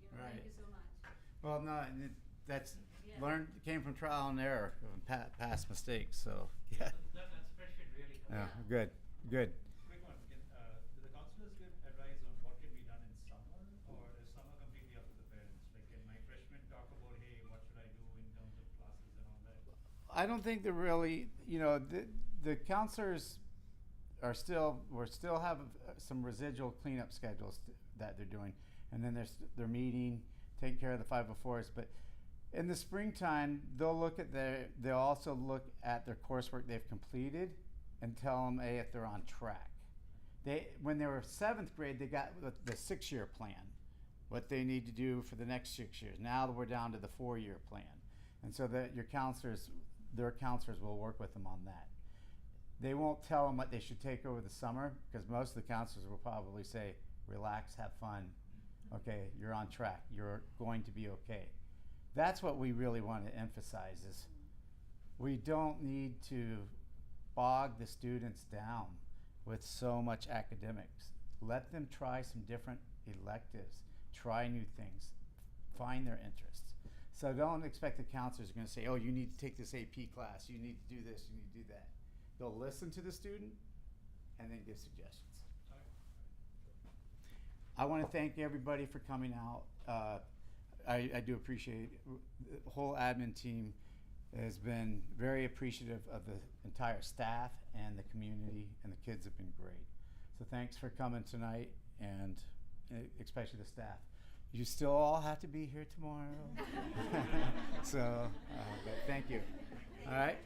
You know, Right. thank you so much. Well, no, and that's Yeah. came from trial and error, past mistakes. So yeah. That spreadsheet really helps. Yeah. Good. Good. Quick one. Do the counselors give advice on what can be done in summer, or is summer completely up to the parents? Like, can my freshmen talk about, hey, what should I do in terms of classes and all that? I don't think they're really, you know, the counselors are still, we're still have some residual cleanup schedules that they're doing, and then they're meeting, taking care of the 504s. But in the springtime, they'll also look at their coursework they've completed and tell them, hey, if they're on track. When they were 7th grade, they got the 6-year plan, what they need to do for the next 6 years. Now we're down to the 4-year plan, and so that their counselors will work with them on that. They won't tell them what they should take over the summer, because most of the counselors will probably say, relax, have fun. Okay, you're on track. You're going to be okay. That's what we really want to emphasize is we don't need to bog the students down with so much academics. Let them try some different electives, try new things, find their interests. So don't expect the counselors are going to say, oh, you need to take this AP class, you need to do this, you need to do that. They'll listen to the student and then give suggestions. I want to thank everybody for coming out. I do appreciate it. The whole admin team has been very appreciative of the entire staff and the community, and the kids have been great. So thanks for coming tonight, and especially the staff. You still all have to be here tomorrow. So, but thank you. All right.